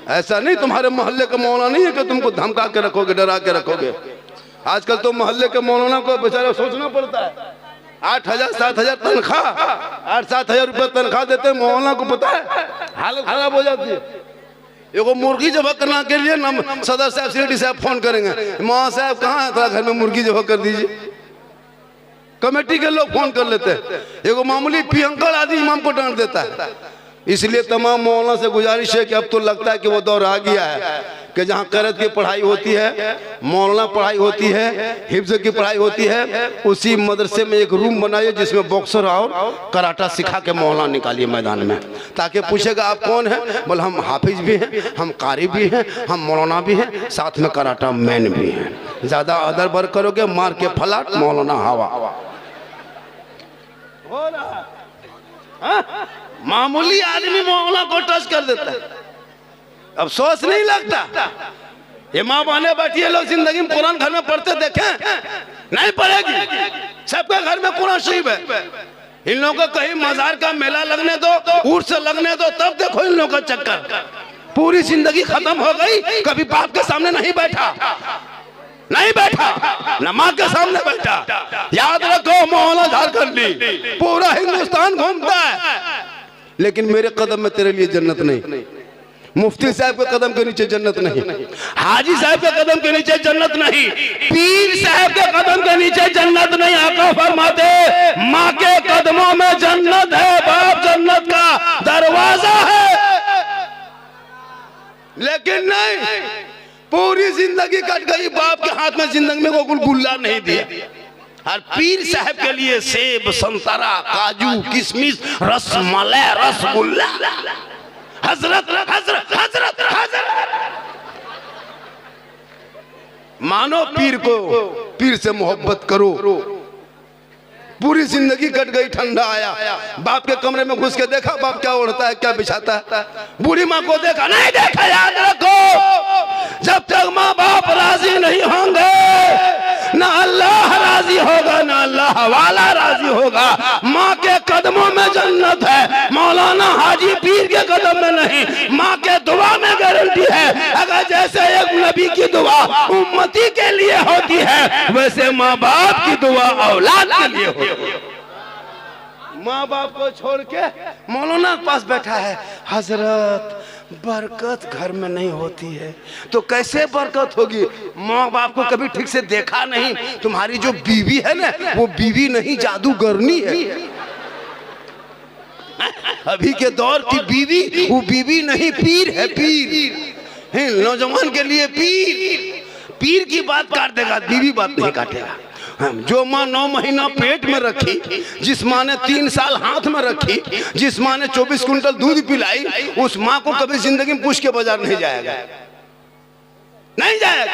ऐसा नहीं, तुम्हारे मोहल्ले का मौलाना नहीं है कि तुमको धमका के रखोगे, डरा के रखोगे। आजकल तो मोहल्ले के मौलाना को बेचारा सोचना पड़ता है। 8,000-7,000 तनख्वाह, 8-7,000 रुपये तनख्वाह देते हैं मौलाना को, पता है हालत खराब हो जाती है। एगो मुर्गी जबा करने के लिए ना सदर साहब सेक्रेटरी साहब फोन करेंगे, मौलाना साहब कहाँ है, थोड़ा घर में मुर्गी जबा कर दीजिए। कमेटी के लोग फोन कर लेते हैं, एगो मामूली पियंकड़ आदमी इमाम को डांट देता है। इसलिए तमाम मौलाना से गुजारिश है कि अब तो लगता है कि वो दौर आ गया है कि जहाँ क़रत की पढ़ाई होती है, मौलाना पढ़ाई होती है, हिफ्ज़ की पढ़ाई होती है, उसी मदरसे में एक रूम बनाइए जिसमें बॉक्सर और कराटा सिखा के मौलाना निकालिए मैदान में, ताकि पूछेगा आप कौन है, बोले हम हाफिज भी हैं, हम कारी भी हैं, हम मौलाना भी हैं, साथ में कराटा मैन भी हैं। ज़्यादा अदर बर करोगे मार के फलाट, मौलाना हवा। मामूली आदमी मौलाना को टच कर देता है, अफसोस नहीं लगता। ये माँ बहने बैठी है, लोग जिंदगी में कुरान घर में पढ़ते देखे? नहीं पढ़ेगी, सबके घर में कुरान शरीफ है। इन लोगों को कहीं मजार का मेला लगने दो, उर्स लगने दो, तब देखो इन लोगों का चक्कर। पूरी जिंदगी खत्म हो गई, कभी बाप के सामने नहीं बैठा, नहीं बैठा, न माँ के सामने बैठा। याद रखो मौलाना झारखंडी पूरा हिंदुस्तान घूमता है, लेकिन मेरे कदम में तेरे लिए जन्नत नहीं, मुफ्ती साहब के कदम के नीचे जन्नत नहीं, हाजी साहब के कदम के नीचे जन्नत नहीं, पीर साहब के कदम के नीचे जन्नत नहीं। आका फरमाते माँ के कदमों में जन्नत है, बाप जन्नत का दरवाजा है। लेकिन नहीं, पूरी जिंदगी कट गई, बाप के हाथ में जिंदगी में कोई गुल्ला नहीं दिया। और पीर साहब के लिए सेब, संतरा, काजू, किशमिश, रसमलाई, रसगुल्ला। हजरत हजरत हजरत हजरत मानो पीर को, पीर से मोहब्बत करो। पूरी जिंदगी कट गई, ठंडा आया, बाप के कमरे में घुस के देखा बाप क्या ओढ़ता है, क्या बिछाता है। बूढ़ी माँ को देखा, नहीं देखा। याद रखो जब तक माँ बाप राजी नहीं होंगे, ना अल्लाह राजी होगा, ना अल्लाह वाला राजी होगा। माँ के कदमों में जन्नत है, मौलाना हाजी पीर के कदम में नहीं। माँ के दुआ में गारंटी है। अगर जैसे एक नबी की दुआ उम्मती के लिए होती है, वैसे माँ बाप की दुआ औलाद के लिए होती है। माँ बाप को छोड़ के मौलाना के पास बैठा है, हजरत बरकत घर में नहीं होती है। तो कैसे बरकत होगी? माँ बाप को कभी ठीक से देखा नहीं। तुम्हारी जो बीवी है ना, वो बीवी नहीं, जादूगरनी है। अभी के दौर की बीवी वो बीवी नहीं, पीर है, पीर। नौजवान के लिए पीर, पीर की बात काट देगा, बीवी बात नहीं काटेगा। जो माँ 9 महीना पेट में रखी, जिस माँ ने 3 साल हाथ में रखी, जिस माँ ने 24 कुंटल दूध पिलाई, उस माँ को कभी जिंदगी में पूछ के बाजार नहीं जाएगा, नहीं जाएगा।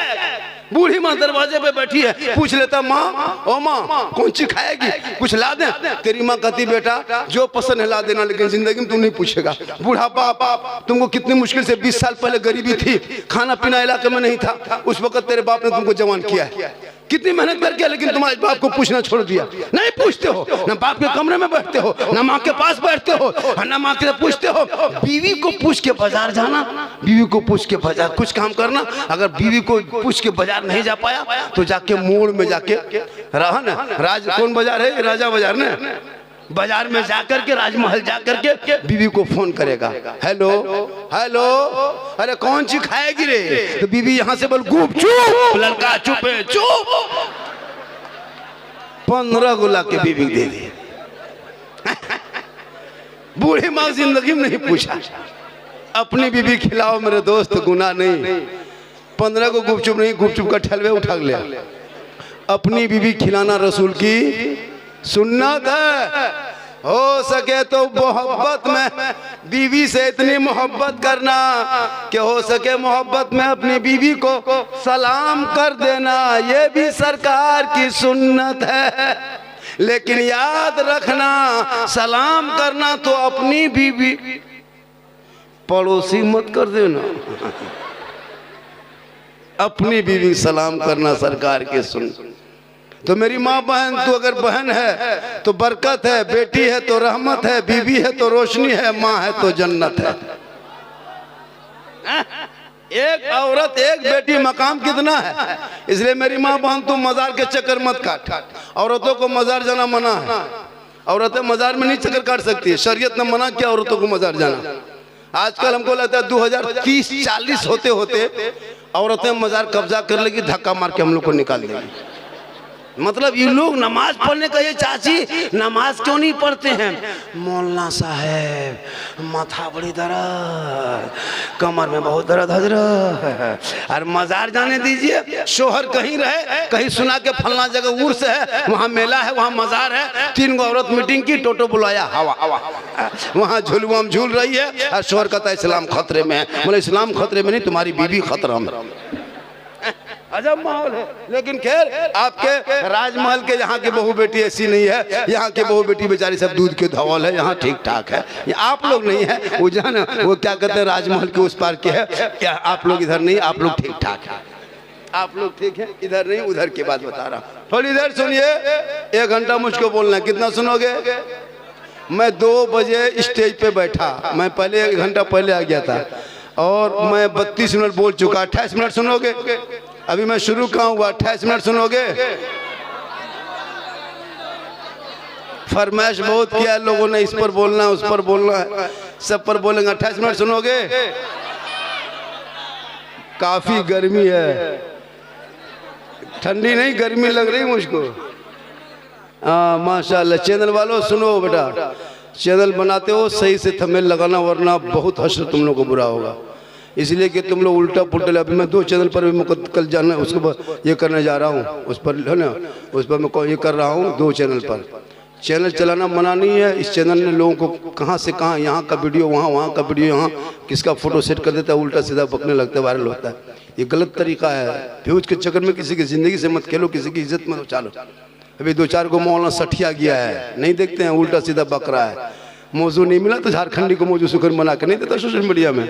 बूढ़ी माँ दरवाजे पे बैठी है, पूछ लेता माँ, ओ माँ कौन सी खाएगी, कुछ ला दें? तेरी माँ कहती बेटा जो पसंद है ला देना, लेकिन जिंदगी में तू नहीं पूछेगा। बूढ़ा बाप, तुमको कितनी मुश्किल से 20 साल पहले गरीबी थी, खाना पीना इलाके में नहीं था, उस वक्त तेरे बाप ने तुमको जवान किया है, कितनी मेहनत करके, लेकिन तुम्हारे बाप को पूछना छोड़ दिया। नहीं पूछते हो, ना बाप के कमरे में बैठते हो, ना माँ के पास बैठते हो, ना माँ के पूछते हो। बीवी को पूछ के बाजार जाना, बीवी को पूछ के बाजार कुछ काम करना। अगर बीवी को पूछ के बाजार नहीं जा पाया तो जाके मोड़ में जाके रहा ना, कौन बाजार है, राजा बाजार ना, बाजार में जाकर के, राजमहल जाकर के बीवी को फोन करेगा, हेलो हेलो, अरे कौन सी खाएगी रे? तो बीवी यहाँ से बोल गुप चुप, लड़का चुप है, चुप। 15 गुला के बीवी दे दी। बूढ़ी माँ जिंदगी में नहीं पूछा, अपनी बीवी खिलाओ मेरे दोस्त, गुनाह नहीं। 15 को गुपचुप नहीं, गुपचुप का ठलवे उठा लिया। अपनी बीवी खिलाना रसूल की सुन्नत है। हो सके तो मोहब्बत में बीवी से इतनी मोहब्बत करना कि हो सके मोहब्बत में अपनी बीवी को सलाम कर देना, ये भी सरकार की सुन्नत है। लेकिन याद रखना, सलाम करना तो अपनी बीवी, पड़ोसी मत कर देना। अपनी बीवी सलाम करना सरकार की सुन्नत। तो मेरी माँ बहन, तू अगर बहन है तो बरकत है, बेटी है तो रहमत है, बीवी है तो रोशनी है, माँ है तो जन्नत है। एक औरत एक बेटी मकाम कितना है। इसलिए मेरी माँ बहन तू मजार के चक्कर मत काट। औरतों को मजार जाना मना है, औरतें मजार में नहीं चक्कर काट सकती है, शरीयत ने मना किया औरतों को मजार जाना। आजकल हमको लगता है 2030-40 होते होते औरतें मजार कब्जा कर लेगी, धक्का मार के हम लोग को निकाल देंगी। मतलब ये लोग नमाज पढ़ने का, ये चाची नमाज क्यों नहीं पढ़ते हैं? मौलाना साहब माथा बड़ी दर्द, कमर में बहुत दर्द हजरत, और मजार जाने दीजिए। शोहर कहीं रहे, कहीं सुना के फलना जगह उर्स है, वहाँ मेला है, वहाँ मजार है, 3 गो औरत मीटिंग की, टोटो बुलाया, हवा हवा, वहाँ झुलुआ झूल रही है, और शोहर कहता है इस्लाम खतरे में है। मतलब इस्लाम खतरे में नहीं, तुम्हारी बीवी खतरा में। अजब माहौल है। लेकिन खैर, आपके राजमहल के यहाँ की बहू बेटी ऐसी नहीं है। यहाँ की बहू बेटी बेचारी सब दूध के धवल है, यहाँ ठीक ठाक है। आप लोग नहीं है, वो जान वो क्या कहते हैं, राजमहल के उस पार के है। क्या आप लोग इधर नहीं, आप लोग ठीक ठाक है, आप लोग ठीक है, इधर नहीं, उधर की बात बता रहा हूँ। थोड़ी देर सुनिए, 1 घंटा मुझको बोलना है, कितना सुनोगे? मैं 2 बजे स्टेज पे बैठा, मैं पहले 1 घंटा पहले आ गया था, और मैं 32 मिनट बोल चुका। 28 मिनट सुनोगे? अभी मैं शुरू कहाँ हुआ, 28 मिनट सुनोगे? फरमाइश बहुत किया लोगों ने, इस पर बोलना है, उस पर बोलना है, सब पर बोलेंगे। 28 मिनट सुनोगे? काफी गर्मी है, ठंडी नहीं गर्मी लग रही मुझको। हाँ माशाल्लाह। चैनल वालों सुनो बेटा, चैनल बनाते हो सही से थंबनेल लगाना, वरना बहुत हश्र तुम लोग को बुरा होगा। इसलिए कि तुम लोग उल्टा पुल्टा। अभी मैं 2 चैनल पर भी कल जाना, उसके बाद ये करने जा रहा हूँ, उस पर है ना, उस पर मैं ये कर रहा हूँ 2 चैनल पर। चैनल चलाना मना नहीं है, इस चैनल ने लोगों को कहाँ से कहाँ, यहाँ का वीडियो वहाँ, वहाँ का वीडियो यहाँ, किसका फोटो सेट कर देता है, उल्टा सीधा बकने लगता है, वायरल होता है। ये गलत तरीका है। व्यूज के चक्कर में किसी की ज़िंदगी से मत खेलो, किसी की इज्जत मत उछालो। अभी 2-4 को मौलाना सठिया गया है, नहीं देखते हैं, उल्टा सीधा बक रहा है। मौजू नहीं मिला तो झारखंडी को मौजू सुखर मना के नहीं देता सोशल मीडिया में,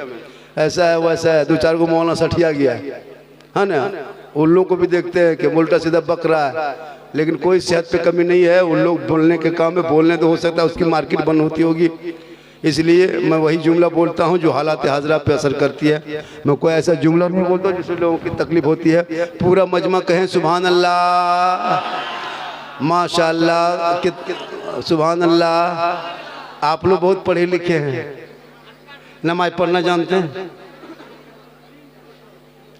ऐसा है वैसा है। 2-4 को मौलाना सठिया गया है ना, उन लोगों को भी देखते हैं कि उल्टा सीधा बक रहा है। लेकिन कोई सेहत पे कमी नहीं है, उन लोग बोलने के काम में बोलने तो हो सकता है उसकी मार्केट बंद होती होगी, इसलिए मैं वही जुमला बोलता हूँ जो हालात हाजरा पे असर करती है। मैं कोई ऐसा जुमला नहीं बोलता जिससे लोगों की तकलीफ होती है। पूरा मजमा कहें सुभान अल्लाह, माशाअल्लाह, सुभान अल्लाह। आप लोग बहुत पढ़े लिखे हैं, नमाज पढ़ना जानते हैं,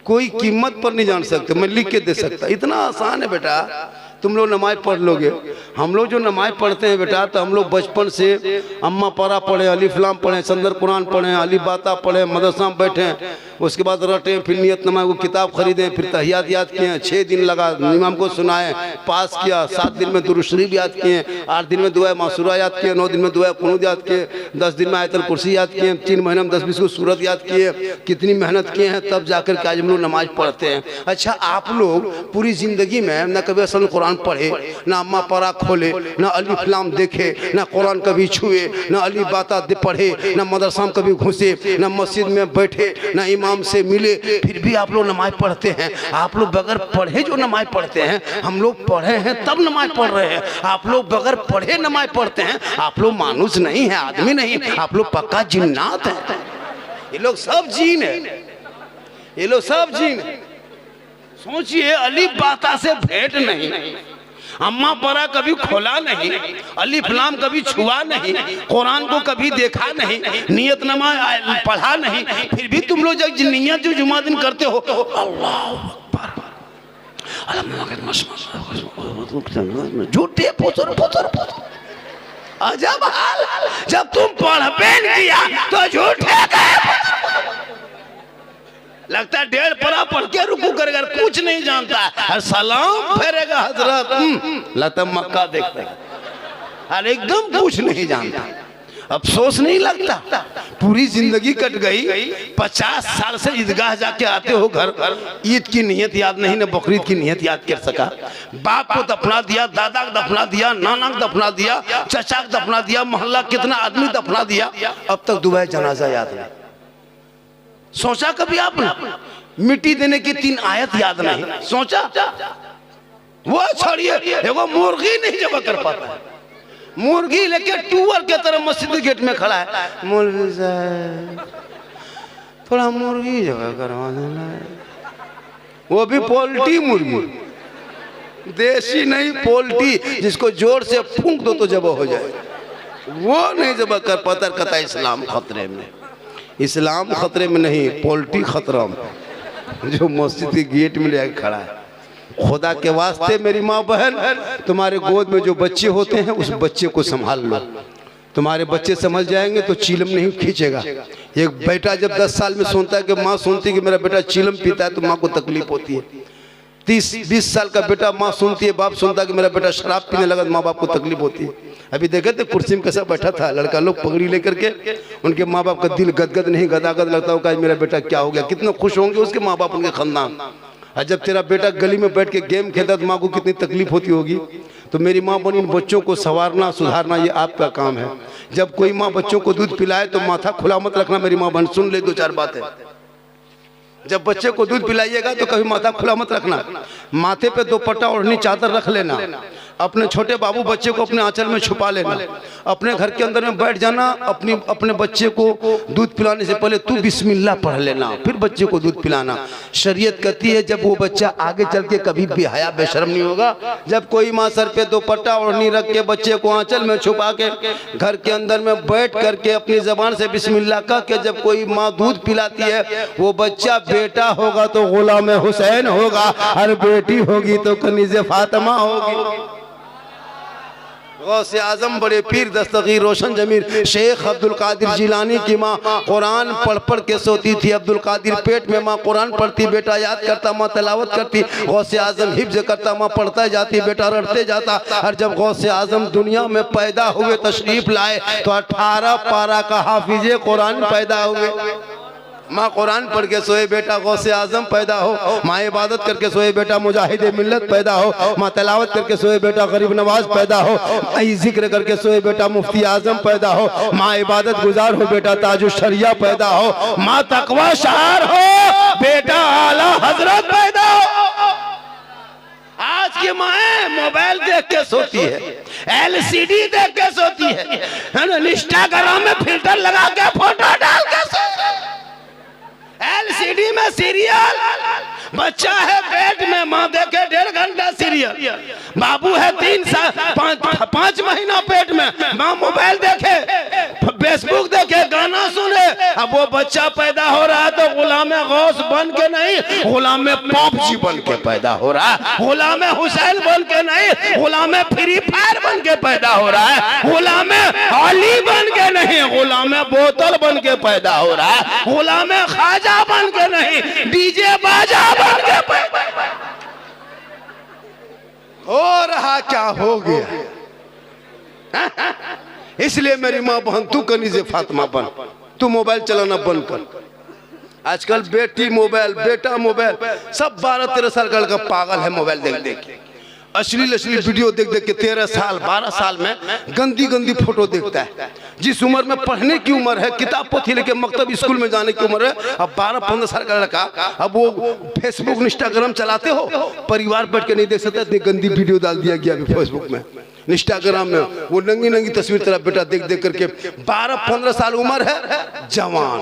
कोई कीमत पर नहीं जान सकते, मैं लिख के दे सकता। इतना आसान है बेटा, तुम लोग नमाज पढ़ लोगे। हम लोग जो नमाज पढ़ते हैं बेटा, तो हम लोग बचपन से अम्मा पारा पढ़े, अलिफ लाम पढ़े, सदर कुरान पढ़े, अलिफ बाता पढ़े, मदरसा में बैठे, उसके बाद रटे, फिर नियत नमाज को किताब खरीदे, फिर तहियात याद किए, 6 दिन लगा इमाम को सुनाए, पास किया, 7 दिन में दुरूद शरीफ याद किए, 8 दिन में दुआ मासूरा याद किए, 9 दिन में दुआ कुनूत याद किए, 10 दिन में आयतल कुर्सी याद किए, 3 महीने में 10-20 को सूरत याद किए। कितनी मेहनत किए हैं, तब जाकर के आज हम लोग नमाज पढ़ते हैं। अच्छा, आप लोग पूरी ज़िंदगी में न कभी असल कुरान पढ़े, ना अम्मा पारा खोले, ना अलिफ लाम देखे, ना कुरान कभी छुए, ना अलिफ बाता पढ़े, ना मदरसा में कभी घुसे, ना मस्जिद में बैठे, ना इमाम से मिले, फिर भी आप लोग नमाज पढ़ते हैं। आप लोग बगैर पढ़े जो नमाज पढ़ते हैं, हम लोग पढ़े हैं तब नमाज पढ़ रहे हैं। आप लोग बगैर पढ़े नमाज पढ़ते हैं। आप लोग मानुस नहीं है, आदमी नहीं, आप लोग पक्का जिन्नात है। ये लोग सब जीन है, ये लोग सब जीन है। सोचिए, अलिफ बाता से भेंट नहीं, अम्मा परा कभी खोला नहीं, अलिफ लाम कभी छुआ नहीं, कुरान को कभी देखा नहीं, नियत नमाज पढ़ा नहीं, फिर भी तुम लोग जब नियत जो जुमा दिन करते हो, अल्लाह अकबर, झूठे पोसर पोसर पोसर। अजब हाल, जब तुम पढ़ पेन किया तो झूठे गए। लगता है 1.5 परा पढ़ के रुकू करेगा, कुछ नहीं जानता है, सलाम फेरेगा हजरत, लता मक्का देखता है, और एकदम कुछ नहीं जानता। अफसोस नहीं लगता? पूरी जिंदगी कट गई, 50 साल से ईदगाह जाके आते हो घर, ईद की नियत याद नहीं, न बकरीद की नियत याद कर सका। बाप को दफना दिया, दादा को दफना दिया, नाना को दफना दिया, चचा को दफना दिया, मोहल्ला कितना आदमी दफना दिया, अब तक दुआ जनाजा याद नहीं। सोचा कभी आपने? मिट्टी देने की 3 आयत याद नहीं सोचा? वो छोड़िए, वो मुर्गी नहीं जमा कर पाता, मुर्गी लेके टूअर के तरह मस्जिद गेट में खड़ा है, मौलवी साहब थोड़ा मुर्गी जगह करवा देना, वो भी पोल्ट्री मुर्गी, देसी नहीं पोल्ट्री, जिसको जोर से फूंक दो तो जबा हो जाए, वो नहीं जबा कर पाता। कहता इस्लाम खतरे में, इस्लाम खतरे में नहीं, पोल्ट्री खतरा में, जो मस्जिद के गेट में लेकर खड़ा है। खुदा के वास्ते मेरी माँ बहन, तुम्हारे गोद में जो बच्चे होते हैं उस बच्चे को संभाल लो। तुम्हारे बच्चे समझ जाएंगे तो चीलम नहीं खींचेगा। एक बेटा जब 10 साल में सुनता है कि माँ सुनती है कि मेरा बेटा चीलम पीता है तो माँ को तकलीफ होती है। 30-20 साल का बेटा माँ सुनती है, बाप सुनता है कि मेरा बेटा शराब पीने लगा तो माँ बाप को तकलीफ होती है। अभी देखे थे कुर्सी में कैसा बैठा था लड़का लोग पगड़ी लेकर के, उनके माँ बाप का दिल गदगद नहीं गदागद लगता होगा, मेरा बेटा क्या हो गया, कितना खुश होंगे उसके माँ बाप, उनके खानदान। और जब तेरा बेटा गली में बैठ के गेम खेलता तो माँ को कितनी तकलीफ होती होगी। तो मेरी माँ बनी, इन बच्चों को संवारना सुधारना ये आपका काम है। जब कोई माँ बच्चों को दूध पिलाए तो माथा खुला मत रखना मेरी माँ बहन, सुन ले 2-4 बातें। जब बच्चे को दूध पिलाइएगा तो कभी माथा खुला मत रखना, माथे पे दुपट्टा ओढ़नी चादर रख लेना, अपने छोटे बाबू बच्चे को अपने आंचल में छुपा लेना, अपने घर के अंदर में बैठ जाना, अपने बच्चे को दूध पिलाने से पहले तू बिस्मिल्लाह पढ़ लेना, फिर बच्चे को दूध पिलाना। शरीयत कहती है जब वो बच्चा आगे चल के कभी बेहया बेशर्म नहीं होगा, जब कोई माँ सर पे दुपट्टा ओढ़नी रख के बच्चे को आंचल में छुपा के घर के अंदर में बैठ करके अपनी जबान से बिस्मिल्लाह कह के जब कोई माँ दूध पिलाती है, वो बच्चा बेटा होगा तो गुलाम हुसैन होगा, और बेटी होगी तो कनीज़े फातिमा होगी। गौसे आजम बड़े पीर दस्तगीर रोशन जमीर शेख अब्दुल कादिर जिलानी की माँ कुरान पढ़ पढ़ के सोती थी। अब्दुल कादिर पेट में माँ कुरान पढ़ती, बेटा याद करता, माँ तिलावत करती। गौसे आजम हिफ्ज करता, माँ पढ़ता जाती, बेटा रटते जाता। और जब गौसे आजम दुनिया में पैदा हुए, तशरीफ लाए, तो 18 पारा का हाफिजे कुरान पैदा हुए। माँ कुरान पढ़ के सोए बेटा गौसे आजम पैदा हो, माँ इबादत करके सोए बेटा मुजाहिद मिल्लत पैदा हो, माँ तिलावत करके सोए बेटा गरीब नवाज पैदा हो, माँ जिक्र करके सोए बेटा मुफ्ती आजम पैदा हो, माँ इबादत गुजार हो बेटा ताजुल शरिया पैदा हो, माँ तकवा शहार हो बेटा आला हजरत पैदा हो। आज की माँ मोबाइल देख के सोती है, LCD देख के सोती है, इंस्टाग्राम में फिल्टर लगा के फोटो डाल के सोती है, LCD में सीरियल, बच्चा है पेट में, माँ देखे 1.5 घंटा सीरियल, बाबू है 5 महीना पेट में, माँ मोबाइल देखे, फेसबुक देखे, गाना सुने, अब वो बच्चा पैदा हो रहा है तो गुलाम गौस बन के नहीं, गुलाम पॉपजी बन के पैदा हो रहा है, गुलाम हुसैन बन के नहीं, गुलाम फ्री फायर बन के पैदा हो रहा है, गुलाम अली बन के नहीं, गुलाम बोतल बन के पैदा हो रहा है, गुलाम खाजा बन के नहीं, डीजे बाजा बन के पैदा हो रहा। क्या हो गया? इसलिए मेरी माँ बहन तू कनीज़े फातिमा बन, तू मोबाइल चलाना बंद कर। आजकल बेटी मोबाइल, बेटा मोबाइल, सब 12-13 साल का पागल है मोबाइल देख देख के, अश्लील वीडियो देख देख के 13 साल 12 साल में गंदी गंदी फोटो देखता है। जिस उम्र में पढ़ने की उम्र है, किताब पोथी लेके मकतब स्कूल में जाने की उम्र है, अब 12-15 साल का लड़का अब वो फेसबुक इंस्टाग्राम चलाते हो, परिवार बैठ के नहीं देख सकता, इतनी गंदी वीडियो डाल दिया गया अभी फेसबुक में, इंस्टाग्राम में। वो नंगी नंगी तस्वीर तेरा बेटा देख देख करके 12-15 साल उम्र है, जवान,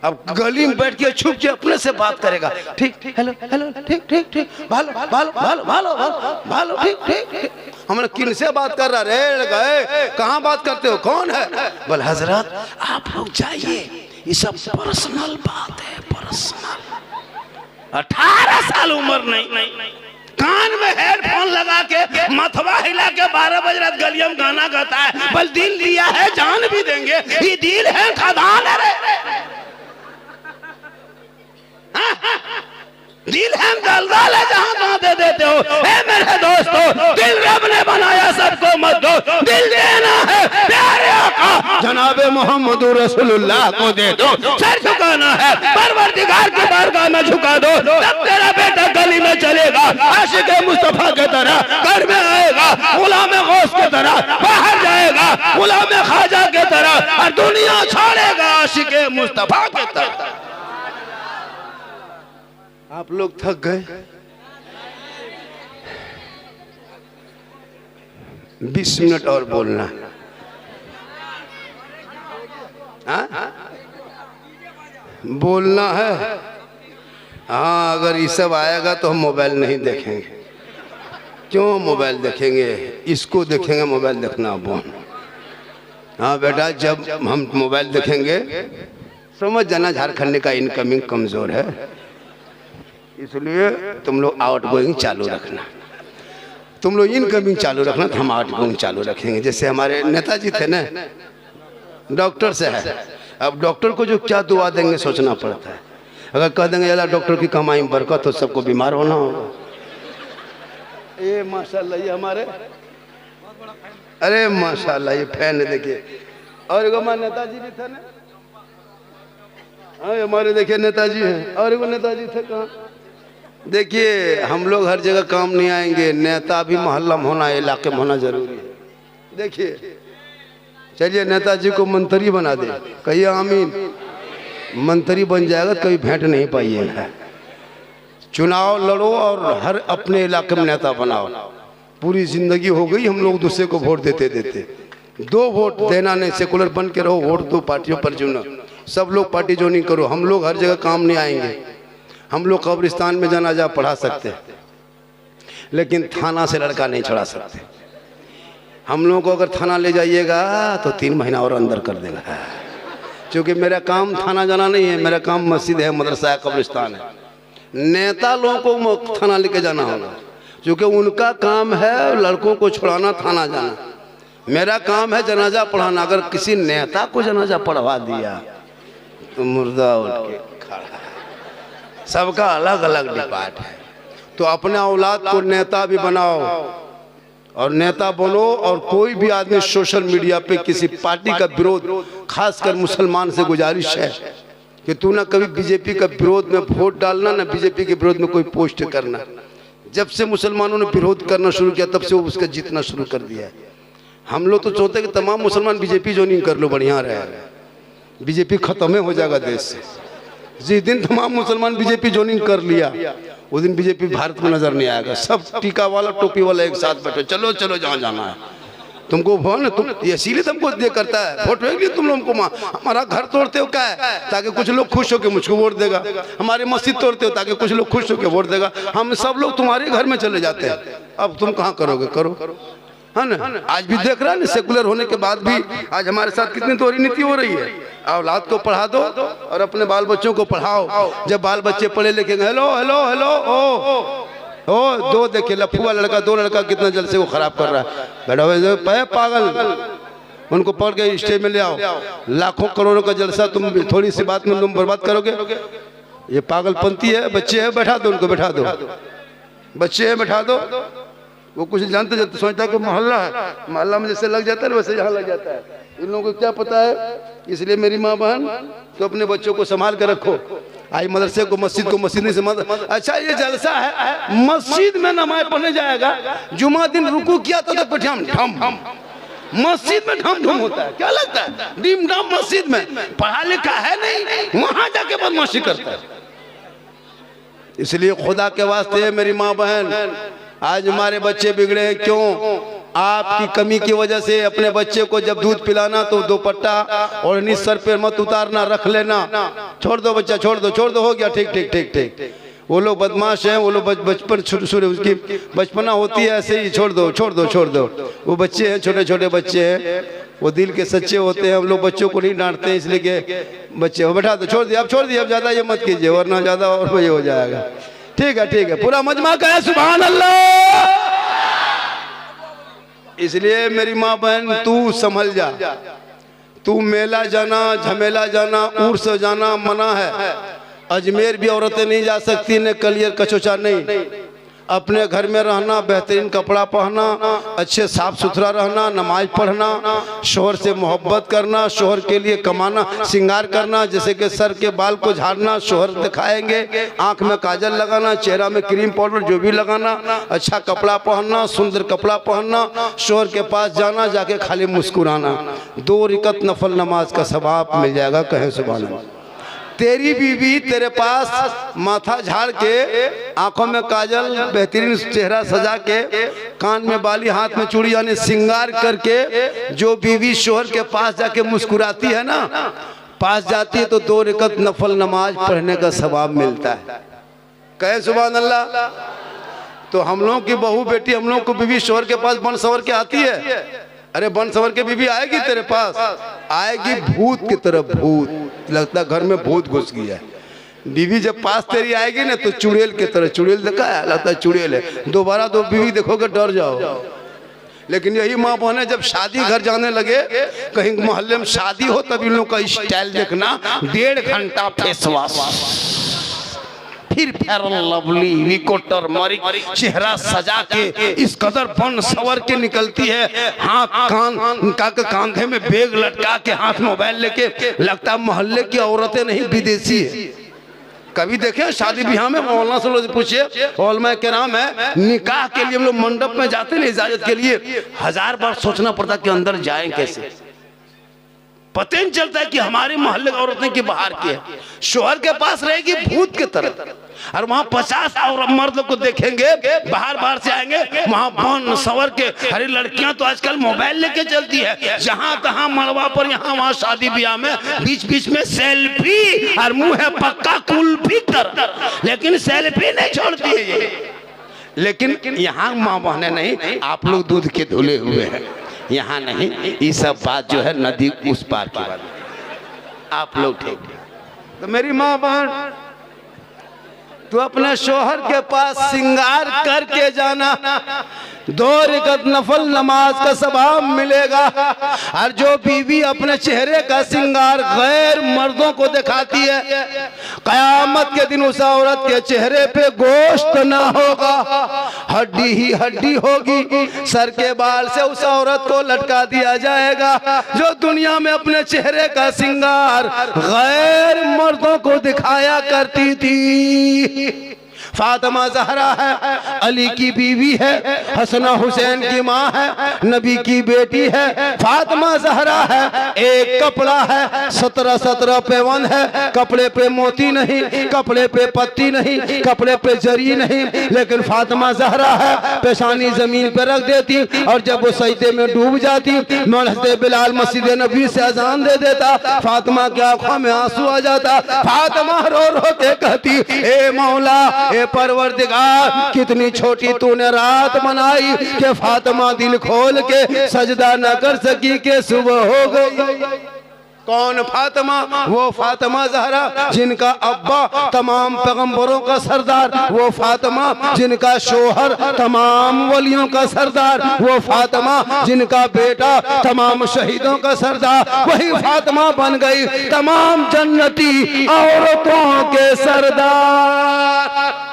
अब गली में बैठ के छुप के अपने से बात करेगा, ठीक हेलो हेलो ठीक ठीक ठीक भालो भालो भालो भालो भालो ठीक ठीक। हमने किन से बात कर रहा रे गए, कहाँ बात करते हो, कौन है? बोल हजरत आप लोग जाइए, ये सब पर्सनल बात है, पर्सनल। 18 साल उम्र नहीं, कान में हेडफोन लगा के मथवा हिला के 12 बजे रात गलियों में गाना गाता है, बल दिल लिया है जान भी देंगे, ये दिल है खदान है रे, दिल है दलदल है जहां कहां दे देते हो। ए मेरे दोस्तों, दिल रब ने बनाया, सबको मत दो, दिल देना है प्यारे आका जनाबे मोहम्मद रसूलुल्लाह को दे दो, सर झुकाना है परवरदिगार की बारगाह में झुका दो, तब तेरा बेटा गली में चलेगा, आशिक मुस्तफा की तरह घर में आएगा, गुलाम गौस की तरह बाहर जाएगा, गुलाम खाजा की तरह, और दुनिया छोड़ेगा आशिक मुस्तफा की तरह। आप लोग थक गए? 20 मिनट और बोलना। बोलना है। हाँ, अगर ये सब आएगा तो हम मोबाइल नहीं देखेंगे। क्यों मोबाइल देखेंगे? इसको देखेंगे मोबाइल देखना बोल। हाँ बेटा, जब हम मोबाइल देखेंगे समझ जाना झारखंड का इनकमिंग कमजोर है, इसलिए तुम लोग आउट गोइंग चालू रखना, तुम लोग इनकमिंग चालू रखना, तो हम आउट गोइंग चालू रखेंगे। जैसे हमारे नेताजी थे ना, डॉक्टर से है, अब डॉक्टर को जो क्या दुआ देंगे सोचना पड़ता है। अगर कह देंगे यार डॉक्टर की कमाई में बरकत, तो सबको बीमार होना होगा। ये माशाल्लाह, ये हमारे, अरे माशाल्लाह ये फैन है देखिए। और एक हमारे नेताजी भी थे ना, हाँ हमारे देखिए नेताजी हैं, और एक नेताजी थे कहाँ। देखिए हम लोग हर जगह काम नहीं आएंगे, नेता भी मोहल्ला में होना, इलाके में होना जरूरी है। देखिए चलिए नेताजी को मंत्री बना दे, कहिए आमीन। मंत्री बन जाएगा तो कभी भेंट नहीं पाइएगा। चुनाव लड़ो और हर अपने इलाके में नेता बनाओ। पूरी जिंदगी हो गई हम लोग दूसरे को वोट देते देते, 2 वोट देना नहीं, सेकुलर बन के रहो, वोट 2 पार्टियों पर चुनो, सब लोग पार्टी ज्वाइनिंग करो। हम लोग हर जगह काम नहीं आएंगे, हम लोग कब्रिस्तान में जनाजा पढ़ा सकते हैं, लेकिन थाना से लड़का नहीं छुड़ा सकते। हम लोगों को अगर थाना ले जाइएगा तो 3 महीना और अंदर कर देगा, क्योंकि मेरा काम थाना जाना नहीं है, मेरा काम मस्जिद है, मदरसा है, कब्रिस्तान है। नेता लोगों को थाना लेके जाना होगा, क्योंकि उनका काम है लड़कों को छुड़ाना, थाना जाना। मेरा काम है जनाजा पढ़ाना। अगर किसी नेता को जनाजा पढ़वा दिया तो मुर्दा उठ के खड़ा। सबका अलग अलग डिपार्ट है, तो अपने औलाद को नेता भी बनाओ और नेता बनो। और कोई भी आदमी सोशल मीडिया पे किसी पार्टी का विरोध, खासकर मुसलमान से गुजारिश है कि तू ना कभी बीजेपी का विरोध में वोट डालना, ना बीजेपी के विरोध में कोई पोस्ट करना। जब से मुसलमानों ने विरोध करना शुरू किया तब से वो उसका जीतना शुरू कर दिया है। हम लोग तो चाहते हैं कि तमाम मुसलमान बीजेपी ज्वाइनिंग कर लो, बढ़िया रहे, बीजेपी खत्म ही हो जाएगा देश से। जिस दिन तमाम मुसलमान बीजेपी ज्वाइनिंग कर लिया उस दिन बीजेपी भारत में नजर नहीं आएगा। सब टीका वाला टोपी वाला एक साथ बैठो, चलो चलो जहाँ जाना है तुमको वोट ना, तुम इसीलिए तुमको दे करता है वोट, तुम लोगों को हमारा घर तोड़ते हो क्या है ताकि कुछ लोग खुश होकर मुझको वोट देगा, हमारे मस्जिद तोड़ते हो ताकि कुछ लोग खुश होकर वोट देगा। हम सब लोग तुम्हारे घर में चले जाते हैं, अब तुम कहाँ करोगे, करो है ना। आज भी देख रहा है ना, सेकुलर होने के बाद भी आज हमारे साथ कितनी दोहरी नीति हो रही है। औलाद को पढ़ा दो और अपने बाल बच्चों को पढ़ाओ। जब बाल बच्चे पढ़े लिखेंगे, हेलो हेलो हेलो ओ दो देखे लफुआ लड़का, दो लड़का कितना जलसे को खराब कर रहा है, बैठा हुआ पागल, उनको पढ़ के स्टेज में ले आओ। लाखों करोड़ों का जलसा तुम थोड़ी सी बात में तुम बर्बाद करोगे। ये पागलपंती है। बच्चे हैं, बैठा दो उनको, बैठा दो, बच्चे हैं, बैठा दो। वो कुछ जानते जानते सोचता है कि मोहल्ला है, मोहल्ला में जैसे लग जाता है वैसे यहाँ लग जाता है। इन लोगों को क्या पता है। इसलिए मेरी माँ बहन तो अपने बच्चों को संभाल कर रखो। आई मदरसे को मस्जिद नहीं समझ। अच्छा ये जलसा है, मस्जिद में नमाज पढ़ने जाएगा, जुमा दिन रुकू किया तो ठम मस्जिद में ढम ढम होता है। क्या लगता है डीम डाम मस्जिद में, पढ़ा लिखा है नहीं, वहां जाके बदमाशी करता है। इसलिए खुदा के वास्ते मेरी माँ बहन, आज हमारे बच्चे बिगड़े हैं। क्यों? आपकी कमी की वजह से। अपने बच्चे को जब दूध पिलाना तो दुपट्टा और सर पे मत उतारना, रख लेना। छोड़ दो बच्चा, छोड़ दो, हो गया, ठीक ठीक ठीक ठीक। वो लोग बदमाश हैं, वो लोग बचपन शुरू उसकी बचपना होती है ऐसे ही, छोड़ दो। वो बच्चे हैं, छोटे छोटे बच्चे हैं, वो दिल के सच्चे होते हैं। हम लोग बच्चों को नहीं डांटते हैं, इसलिए कि बच्चे हो, बैठा दो, छोड़ दिया, अब ज़्यादा ये मत कीजिए वरना ज़्यादा और ये हो जाएगा। ठीक है, पूरा मजमा का है, सुभान अल्लाह। इसलिए मेरी माँ बहन तू संभल जा। तू मेला जाना, झमेला जाना, उर्स जाना मना है। अजमेर भी औरतें नहीं जा सकती, न कलियर कचोचा नहीं। अपने घर में रहना, बेहतरीन कपड़ा पहनना, अच्छे साफ सुथरा रहना, नमाज पढ़ना, शोहर से मोहब्बत करना, शोहर के लिए कमाना, श्रृंगार करना, जैसे कि सर के बाल को झाड़ना, शोहर दिखाएंगे, आंख में काजल लगाना, चेहरा में क्रीम पाउडर जो भी लगाना, अच्छा कपड़ा पहनना, सुंदर कपड़ा पहनना, शोहर के पास जाना, जाके खाली मुस्कुराना। 2 रकात नफल नमाज का सवाब मिल जाएगा, कहें सुभान अल्लाह। तेरी बीवी तेरे पास माथा झाड़ के, आंखों में काजल, बेहतरीन चेहरा सजा के, कान में बाली, हाथ में चूड़ी, यानी श्रृंगार करके जो बीवी शोहर के पास जाके मुस्कुराती है ना, पास जाती है तो 2 रकात नफल नमाज पढ़ने का सवाब मिलता है। कहे सुभान अल्लाह। तो हम लोगों की बहू बेटी, हम लोगों को बीवी शोहर के पास बन सवर के आती है। अरे बन सवर के बीवी आएगी तेरे पास, आएगी भूत की तरह, भूत लगता घर में भूत घुस गया है। बीवी जब पास तेरी आएगी ना तो चुड़ैल की तरह, चुड़ैल देखा है, लगता है चुड़ैल है। दोबारा 2 बीवी देखोगे डर जाओ। लेकिन यही माँ बहने जब शादी घर जाने लगे, कहीं मोहल्ले में शादी हो, तब इन लोग का स्टाइल देखना, 1.5 घंटा फेस वॉश, फिर फेयर लवली, विकोटर मरिक, चेहरा सजा के इस कदर बन सवर के निकलती है। हाथ कान का कांधे में बैग लटका के, हाथ मोबाइल लेके, लगता है मोहल्ले की औरतें नहीं विदेशी है। कभी देखे शादी ब्याह में मौलाना से लोग पूछिए, औलमा किराम है, निकाह के लिए हम लोग मंडप में जाते हैं इजाजत के लिए, 1000 बार सोचना पड़ता कि अंदर जाएं कैसे। पता नहीं चलता है कि हमारे मोहल्ले की औरतें की बाहर की है। शोहर के पास रहेगी भूत की तरह, और वहाँ 50 और मर्द को देखेंगे, बाहर से आएंगे, वहाँ बन सवर के। अरे लड़कियां तो आजकल मोबाइल लेके चलती है, जहाँ तहाँ मड़वा पर, यहाँ वहाँ शादी ब्याह में बीच बीच में सेल्फी, और मुंह है पक्का कुल्फी तर, लेकिन सेल्फी नहीं छोड़ती है ये। लेकिन यहाँ माँ बहने नहीं, आप लोग दूध के धुले हुए हैं, यहाँ नहीं। ये सब बात जो है नदी उस पार की बात, आप लोग ठीक है। तो मेरी माँ बहन, तू अपने शोहर के पास श्रृंगार करके जाना, 2 रकात नफल नमाज का सवाब मिलेगा। और जो बीवी अपने चेहरे का श्रृंगार गैर मर्दों को दिखाती है, कयामत के दिन उस औरत के चेहरे पे गोश्त ना होगा, हड्डी ही हड्डी होगी। सर के बाल से उस औरत को लटका दिया जाएगा जो दुनिया में अपने चेहरे का श्रृंगार गैर मर्दों को दिखाया करती थी। फातिमा ज़हरा है, अली की बीवी है, हसन हुसैन की माँ है, नबी की बेटी है। फातिमा ज़हरा है, एक कपड़ा है, 17 पेवन है, कपड़े पे मोती नहीं, कपड़े पे पत्ती नहीं, कपड़े पे जरी नहीं, लेकिन फातिमा ज़हरा है, पेशानी जमीन पे रख देती, और जब वो सजदे में डूब जाती, मौलवी बिलाल मस्जिद नबी से अजान दे देता, फातिमा की आंखों में आंसू आ जाता। फातिमा रो रो के कहती, ए मौला, ए परवरदिगार, कितनी छोटी तूने रात बनाई कि फातिमा दिल खोल के सजदा न कर सकी कि सुबह हो गई। कौन फातिमा? वो फातिमा ज़हरा जिनका अब्बा तमाम पैगंबरों का सरदार, वो फातिमा जिनका शोहर तमाम वलियों का सरदार, वो फातिमा जिनका बेटा तमाम शहीदों का सरदार, वही फातिमा बन गई तमाम जन्नती औरतों के सरदार।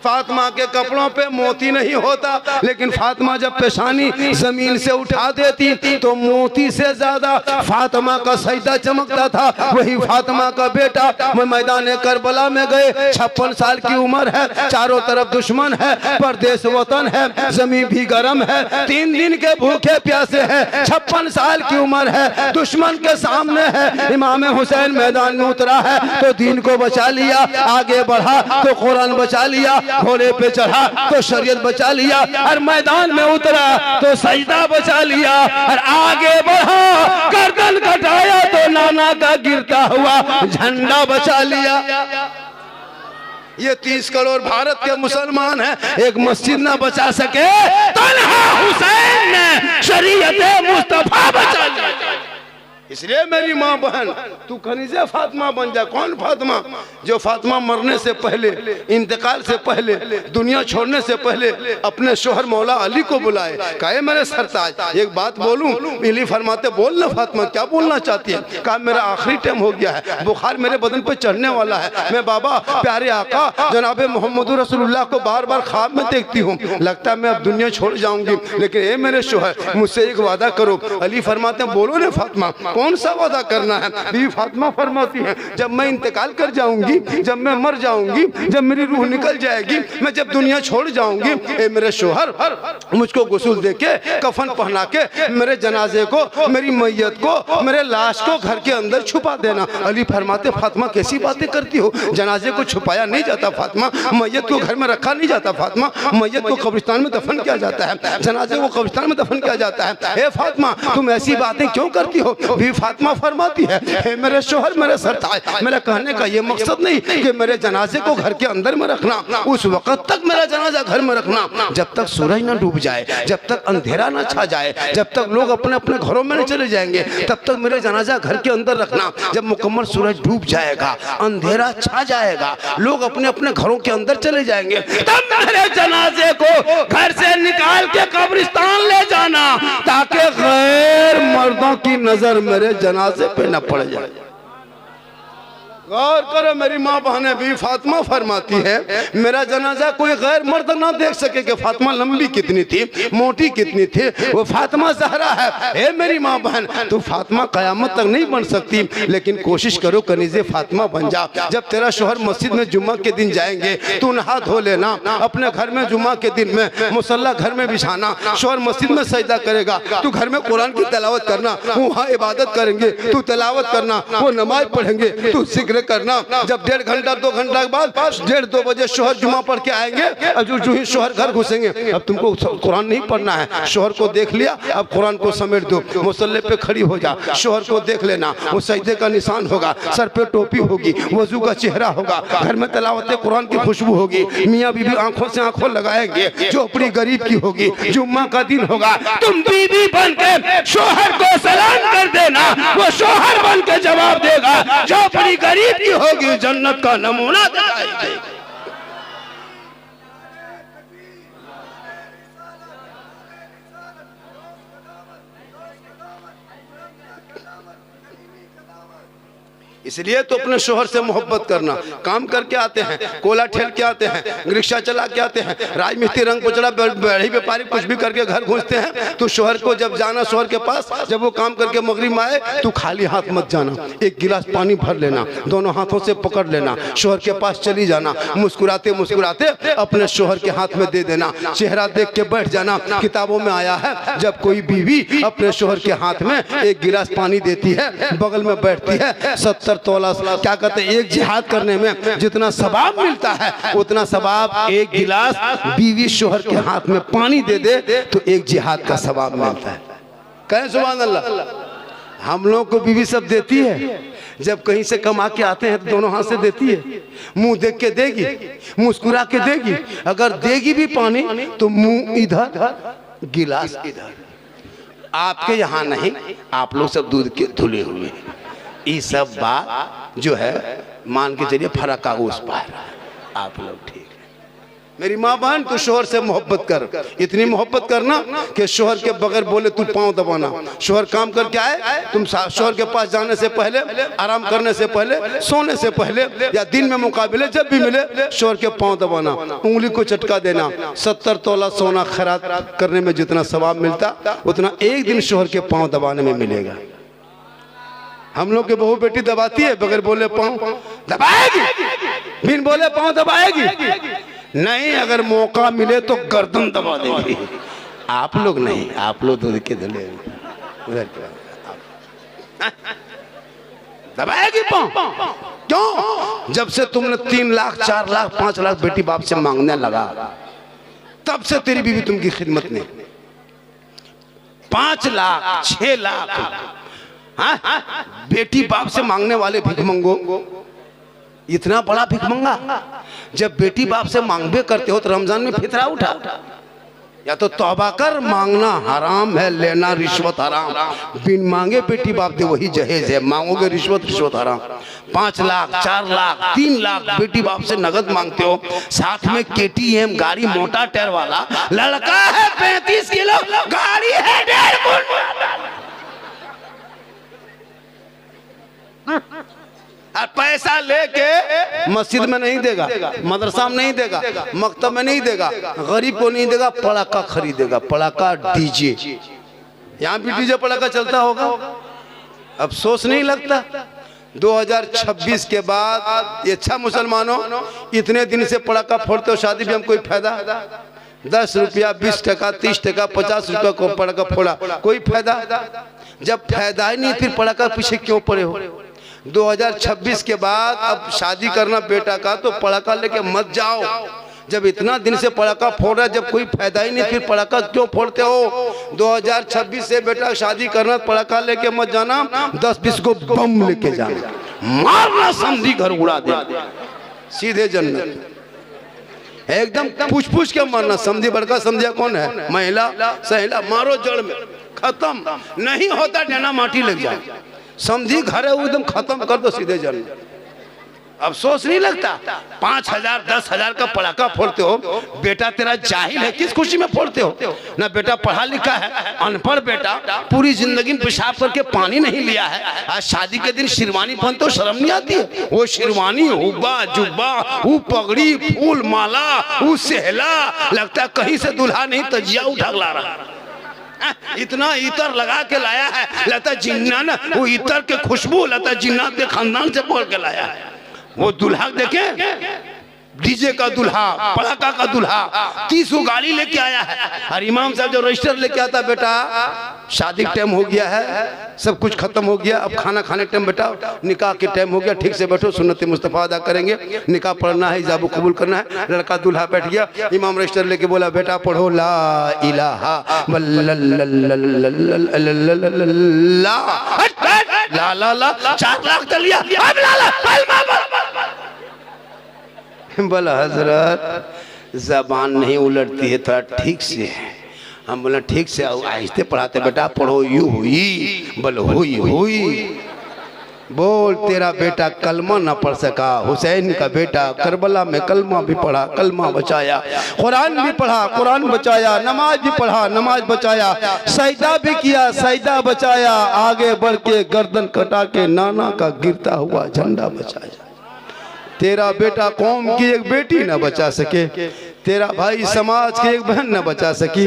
फातिमा के कपड़ों पे मोती नहीं होता, लेकिन फातिमा जब पेशानी जमीन से उठा देती तो मोती से ज्यादा फातिमा का सजदा चमकता था। वही फातिमा का बेटा मैदान करबला में गए, 56 साल की उम्र है, चारों तरफ दुश्मन है, परदेश वतन है, जमीन भी गर्म है, 3 दिन के भूखे प्यासे है, 56 साल की उम्र है, दुश्मन के सामने है। इमाम हुसैन मैदान में उतरा है तो दीन को बचा लिया, आगे बढ़ा तो कुरान बचा लिया, घोड़े पे चढ़ा तो शरीयत बचा लिया, और मैदान में उतरा तो सजदा बचा लिया, और आगे बढ़ा गर्दन कटाया तो नाना का गिरता हुआ झंडा बचा लिया। ये 30 करोड़ भारत के मुसलमान हैं, एक मस्जिद ना बचा सके, तन्हा हुसैन ने शरीयत मुस्तफा बचा लिया। इसलिए मेरी माँ बहन, तू खनीजे फातिमा बन जा। कौन फातिमा? जो फातिमा मरने से पहले, इंतकाल से पहले, दुनिया छोड़ने से पहले अपने शोहर मौला अली को बुलाए, कहे मेरे सरताज एक बात बोलूं? अली फरमाते बोल ना फातिमा, क्या बोलना चाहती है? कहा मेरा आखिरी टाइम हो गया है, बुखार मेरे बदन पर चढ़ने वाला है, मैं बाबा प्यारे आका जनाब मोहम्मद रसूलुल्लाह को बार बार ख्वाब में देखती हूँ, लगता है मैं अब दुनिया छोड़ जाऊंगी, लेकिन ए मेरे शोहर मुझसे एक वादा करो। अली फरमाते बोलो ना फातिमा, कौन सा वादा करना है? बीवी फातिमा फरमाती है जब मैं इंतकाल कर जाऊंगी, जब मैं मर जाऊंगी, जब मेरी रूह निकल जाएगी, मैं जब दुनिया छोड़ जाऊंगी, ए मेरे शोहर मुझको गुस्ल देके कफन पहना के मेरे जनाजे को, मेरी मैयत को, मेरे लाश को घर के अंदर छुपा देना। अली फरमाते फातिमा कैसी बातें करती हो, जनाजे को छुपाया नहीं जाता फातिमा, मैयत को घर में रखा नहीं जाता फातिमा, मैयत को कब्रिस्तान में दफन किया जाता है, जनाजे को कब्रिस्तान में दफन किया जाता है। ए फातिमा तुम ऐसी बातें क्यों करती हो? भी फातिमा फरमाती है हे मेरे शोहर मेरे सरताज, मेरा कहने का ये मकसद नहीं कि मेरे जनाजे को घर के अंदर में रखना, उस वक्त तक मेरा जनाजा घर में रखना जब तक सूरज ना डूब जाए, जब तक अंधेरा ना छा जाए, जब तक लोग अपने अपने घरों में नहीं चले जाएंगे, तब तक मेरा जनाजा घर के अंदर रखना। जब मुकम्मल सूरज डूब जाएगा, अंधेरा छा जाएगा, लोग अपने अपने घरों के अंदर चले जाएंगे, तब मेरे जनाजे को घर से निकाल के कब्रिस्तान ले जाना, ताकि गैर मर्दों की नजर मेरे जनाजे पे न पड़ जाए। गौर करो मेरी माँ बहने, भी फातिमा फरमाती है मेरा जनाजा कोई गैर मर्द ना देख सके कि फातिमा लंबी कितनी थी, मोटी कितनी थी, वो फातिमा ज़हरा है। हे मेरी माँ बहन, तू फातिमा क़यामत तक नहीं बन सकती, लेकिन कोशिश करो कनीज़े फातिमा बन जा। जब तेरा शोहर मस्जिद में जुम्मा के दिन जाएंगे, तू नहा धो लेना, अपने घर में जुम्मा के दिन में मुसल्ला घर में बिछाना, शोहर मस्जिद में सजदा करेगा, तू घर में कुरान की तिलावत करना, वहाँ इबादत करेंगे, तू तिलावत करना, वो नमाज पढ़ेंगे, तू जिक्र करना। जब 1.5 घंटा 2 घंटा के बाद 1:30-2 बजे शोहर जुमा पढ़ के आएंगे, अब जो ही शोहर घर घुसेंगे, अब तुमको कुरान नहीं पढ़ना है, शोहर को देख लिया, अब कुरान को समेट दो, मुसल्ले पे खड़ी हो जा, शोहर को देख लेना, वो सजदे का निशान होगा, सर पे टोपी होगी, वजू का चेहरा होगा, घर में तिलावत कुरान की खुशबू होगी, मियाँ बीबी आंखों से आंखों लगाएंगे, जो अपनी गरीब की होगी, जुम्मा का दिन होगा, तुम बीबी बन के शोहर को सलाम कर देना, वो शोहर बन के जवाब देगा, जो अपनी गरीब की होगी जन्नत का नमूना दिखाएगी। इसलिए तो अपने शोहर से मोहब्बत करना। काम करके आते हैं, कोला ठेल के आते हैं, रिक्शा चला के आते हैं, राजमिस्त्री रंग पोचड़ा बड़ी व्यापारी कुछ भी करके घर घुसते हैं, तो शोहर को जब जाना शोहर के पास, जब वो काम करके मगरिब में आए, तो खाली हाथ मत जाना, एक गिलास पानी भर लेना, दोनों हाथों से पकड़ लेना, शोहर के पास चली जाना, मुस्कुराते मुस्कुराते अपने शोहर के हाथ में दे देना, चेहरा देख के बैठ जाना। किताबों में आया है जब कोई बीवी अपने शोहर के हाथ में एक गिलास पानी देती है, बगल में बैठती है, 70 तोला, क्या कहते हैं, एक जिहाद करने में जितना सवाब मिलता है, उतना सवाब एक गिलास बीवी शोहर के हाथ में पानी दे दे तो एक जिहाद का सवाब मिलता है। कहें सुभान अल्लाह। हम लोग को बीवी सब देती है, जब कहीं से कमा के आते हैं तो दोनों हाथ से देती है, मुंह देख के देगी, मुस्कुरा के देगी, अगर देगी भी पानी तो मुंह इधर गिलास इधर। आपके यहाँ नहीं, आप लोग सब दूध के धुले हुए, ये सब बात जो है मान के चलिए फर्क आगो उस पार आप लोग ठीक है। मेरी माँ बहन तू शोहर से मोहब्बत कर, इतनी मोहब्बत करना कि शोहर के बगैर बोले तू पाँव दबाना। शोहर काम करके आए, तुम शोहर के पास जाने से पहले, आराम करने से पहले, सोने से पहले या दिन में मुकाबले जब भी मिले शोहर के पाँव दबाना, उंगली को चटका देना। 70 तोला सोना खैरात करने में जितना सवाब मिलता उतना एक दिन शोहर के पाँव दबाने में मिलेगा। हम लोग के बहू बेटी दबाती है, बगैर बोले पाँव दबाएगी, बिन बोले पाँव दबाएगी नहीं, अगर मौका मिले तो गर्दन दबा देगी। आप लोग नहीं, आप लोग तो देखे धले उधर दबाएगी पाँव। क्यों? जब से तुमने 3 लाख 4 लाख 5 लाख बेटी बाप से मांगने लगा तब से तेरी बीवी तुमकी खिदमत नहीं। 5 लाख 6 लाख हाँ? बेटी बाप से मांगने वाले भिखमंगो, इतना बड़ा भिखमंगा। जब बेटी बाप से मांगबे करते हो तो रमजान में फितरा उठा, या तो तौबा कर, मांगना हराम है, लेना रिश्वत हराम। बिन मांगे बेटी बाप दे वही जहेज है, मांगोगे रिश्वत, रिश्वत हराम। 5 लाख 4 लाख 3 लाख बेटी बाप से नगद मांगते हो, साथ में KTM गाड़ी मोटा टायर वाला, लड़का है 35 किलो, गाड़ी है 1.5 फुट, और पैसा लेके मस्जिद में नहीं देगा, मदरसा में नहीं देगा, मकतब में नहीं देगा, गरीब को नहीं देगा, पड़ाका खरीदेगा, पड़ाका डीजे। यहाँ भी डीजे पड़ाका चलता होगा, अफसोस नहीं लगता? 2026 के बाद अच्छा मुसलमानों, इतने दिन से पड़ाका फोड़ते हो, शादी भी हम कोई फायदा? 10 रुपया 20 टका 30 टका 50 रुपया को पड़ाका फोड़ा, कोई फायदा? जब फायदा ही नहीं फिर पड़ाका पीछे क्यों पड़े हो? 2026 के बाद अब शादी करना बेटा का तो पड़ाका लेके मत जाओ। जब इतना दिन से पड़ाका फोड़ रहा है, जब कोई फायदा ही नहीं फिर पड़ाका क्यों फोड़ते हो? 2026 से बेटा शादी करना, पड़ाका लेके मत जाना, 10-20 को बम लेके जाना, मारना, समझी घर उड़ा दे, सीधे जन्नत। एकदम पूछ के मारना। समझी बड़का समझिया कौन है? महिला सहेला, मारो जड़ में, खत्म। नहीं होता डेना माटी लग जाए, समझी घर है एकदम खत्म कर दो, सीधे जन। अफसोस नहीं लगता? 5,000 10,000 का पड़ाका फोड़ते हो, बेटा तेरा जाहिल है, किस खुशी में फोड़ते हो? ना बेटा पढ़ा लिखा है, अनपढ़ बेटा, पूरी जिंदगी पेशाब करके पानी नहीं लिया है, आज शादी के दिन शेरवानी पहनते हो, शर्म नहीं आती है? वो शेरवानी, हुब्बा जुब्बा, वो पगड़ी, फूल माला, वो सेहला, लगता है कहीं से दूल्हा नहीं तजिया उठा ला रहा, इतना इतर लगा के लाया है, लगता जिन्ना ना, वो इतर के खुशबू लगता जिन्नात के खानदान से बोल के लाया है। वो दूल्हा देखे, डीजे का दूल्हा, पड़ाका का दूल्हा, 30 गाड़ी लेके आया है। और इमाम साहब जो रजिस्टर लेके आता, बेटा शादी टाइम हो गया है, सब कुछ खत्म हो गया, अब खाना खाने टाइम, बेटा निकाह के टाइम हो गया, ठीक से बैठो, सुन्नत मुस्तफा अदा करेंगे, निकाह पढ़ना है, इजाबो कबूल करना है। लड़का दूल्हा बैठ गया, इमाम रजिस्टर लेके बोला, बेटा पढ़ो ला इलाहा ला ला ला 4 लाख तलिया, अब ला ला बोला हजरत जबान नहीं उलटती है, थोड़ा ठीक से। हम बोला ठीक से, आहिस्ते पढ़ाते, बेटा पढ़ो, यू हुई, बोल हुई हुई, बोल तेरा बेटा कलमा ना पढ़ सका, हुसैन का बेटा करबला में कलमा भी पढ़ा, कलमा बचाया, कुरान भी पढ़ा, कुरान बचाया, नमाज भी पढ़ा, नमाज बचाया, सजदा भी किया, सजदा बचाया, आगे बढ़ के गर्दन कटा के नाना का गिरता हुआ झंडा बचाया। तेरा बेटा कौम की एक बेटी न बचा सके, तेरा भाई समाज की एक बहन न बचा सकी,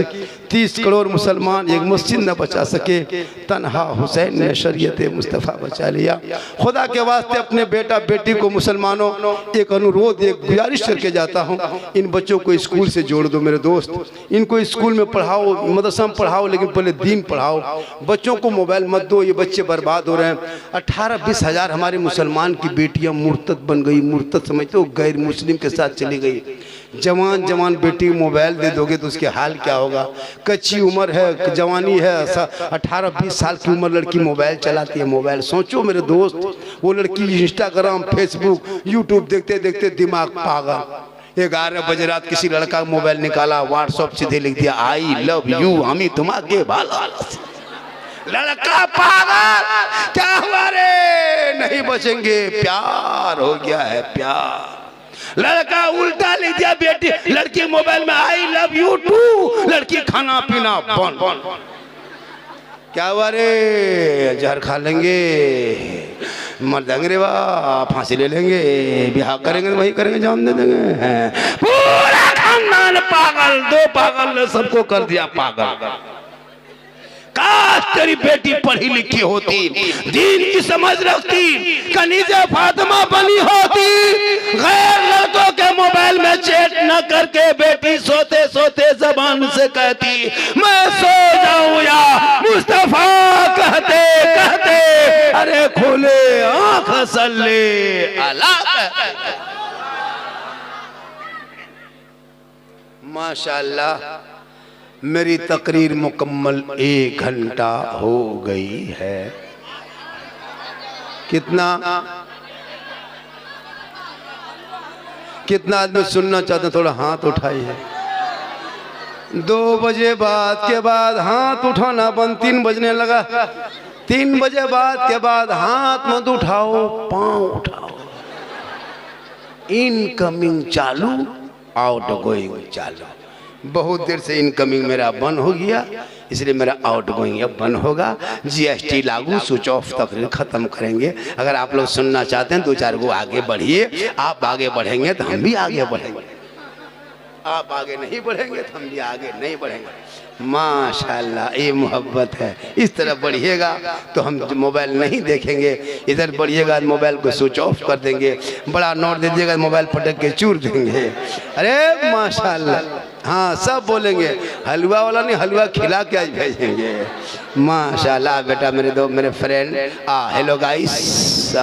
30 करोड़ मुसलमान एक मस्जिद न बचा सके, तन्हा हुसैन ने शरीयत मुस्तफ़ा बचा लिया। खुदा के वास्ते अपने बेटा बेटी को मुसलमानों एक अनुरोध, एक गुजारिश करके जाता हूँ, इन बच्चों को स्कूल से जोड़ दो मेरे दोस्त, इनको स्कूल में पढ़ाओ, मदरसा में पढ़ाओ, लेकिन पहले दीन पढ़ाओ। बच्चों को मोबाइल मत दो, ये बच्चे बर्बाद हो रहे हैं। 18-20 हज़ार हमारे मुसलमान की बेटियाँ मुर्तद बन गई, मुर्तद समझते हो, गैर मुस्लिम के साथ चली गई। जवान जवान बेटी मोबाइल दे दोगे तो उसके हाल क्या होगा? कच्ची उम्र है, जवानी है, 18-20 साल की उम्र लड़की मोबाइल चलाती है। मोबाइल सोचो मेरे दोस्त, वो लड़की इंस्टाग्राम, फेसबुक, यूट्यूब देखते देखते दिमाग पागल। 11 बजे रात किसी लड़का मोबाइल निकाला, व्हाट्सएप सीधे लिख दिया, आई लव यू, हमी तुम्हारे भाला। लड़का पागल, क्या हुआ रे? नहीं बचेंगे, प्यार हो गया है, प्यार। लड़का उल्टा ले दिया बेटी, लड़की मोबाइल में आई लव यू टू, लड़की खाना पीना बंद। क्या हुआ रे? जहर खा लेंगे, मर जाएंगे रे, वाह फांसी ले लेंगे, ब्याह करेंगे वही करेंगे, जान दे देंगे। पूरा खानदान पागल, 2 पागल ने सबको कर दिया पागल। काश तेरी बेटी पढ़ी लिखी होती, दीन की समझ रखती, कनीज़े फातिमा बनी होती, गैर लड़कों के मोबाइल में चैट न करके बेटी सोते सोते जबान से कहती मैं सो जाऊं या मुस्तफा कहते कहते अरे खोले आंख सल्ले अल्लाह। माशाअल्लाह, मेरी तकरीर मुकम्मल 1 घंटा हो गई है। कितना आदमी सुनना चाहते हैं? थोड़ा हाथ उठाइए। 2 बजे बाद के बाद हाथ उठाना बंद, 3 बजने लगा। 3 बजे बाद के बाद हाथ मत उठाओ, पांव उठाओ। इनकमिंग चालू, आउटगोइंग चालू। बहुत देर से इनकमिंग मेरा बंद हो गया, इसलिए मेरा आउटगोइंग अब बंद होगा। जीएसटी लागू, स्विच ऑफ तकरीर खत्म करेंगे। अगर आप लोग सुनना चाहते हैं 2-4 को आगे बढ़िए। आप आगे बढ़ेंगे तो हम भी आगे बढ़ेंगे, आप आगे नहीं बढ़ेंगे तो हम भी आगे नहीं बढ़ेंगे। माशाल्लाह, ये मोहब्बत है। इस तरफ बढ़िएगा तो हम मोबाइल नहीं देखेंगे, इधर बढ़िएगा तो मोबाइल को स्विच ऑफ कर देंगे। बड़ा नोट दे दीजिएगा, मोबाइल पटक के चूर देंगे। अरे माशाल्लाह, हाँ सब बोलेंगे। हलवा वाला नहीं, हलवा खिला के आज भेजेंगे। माशाल्लाह बेटा, मेरे फ्रेंड हेलो गाइस।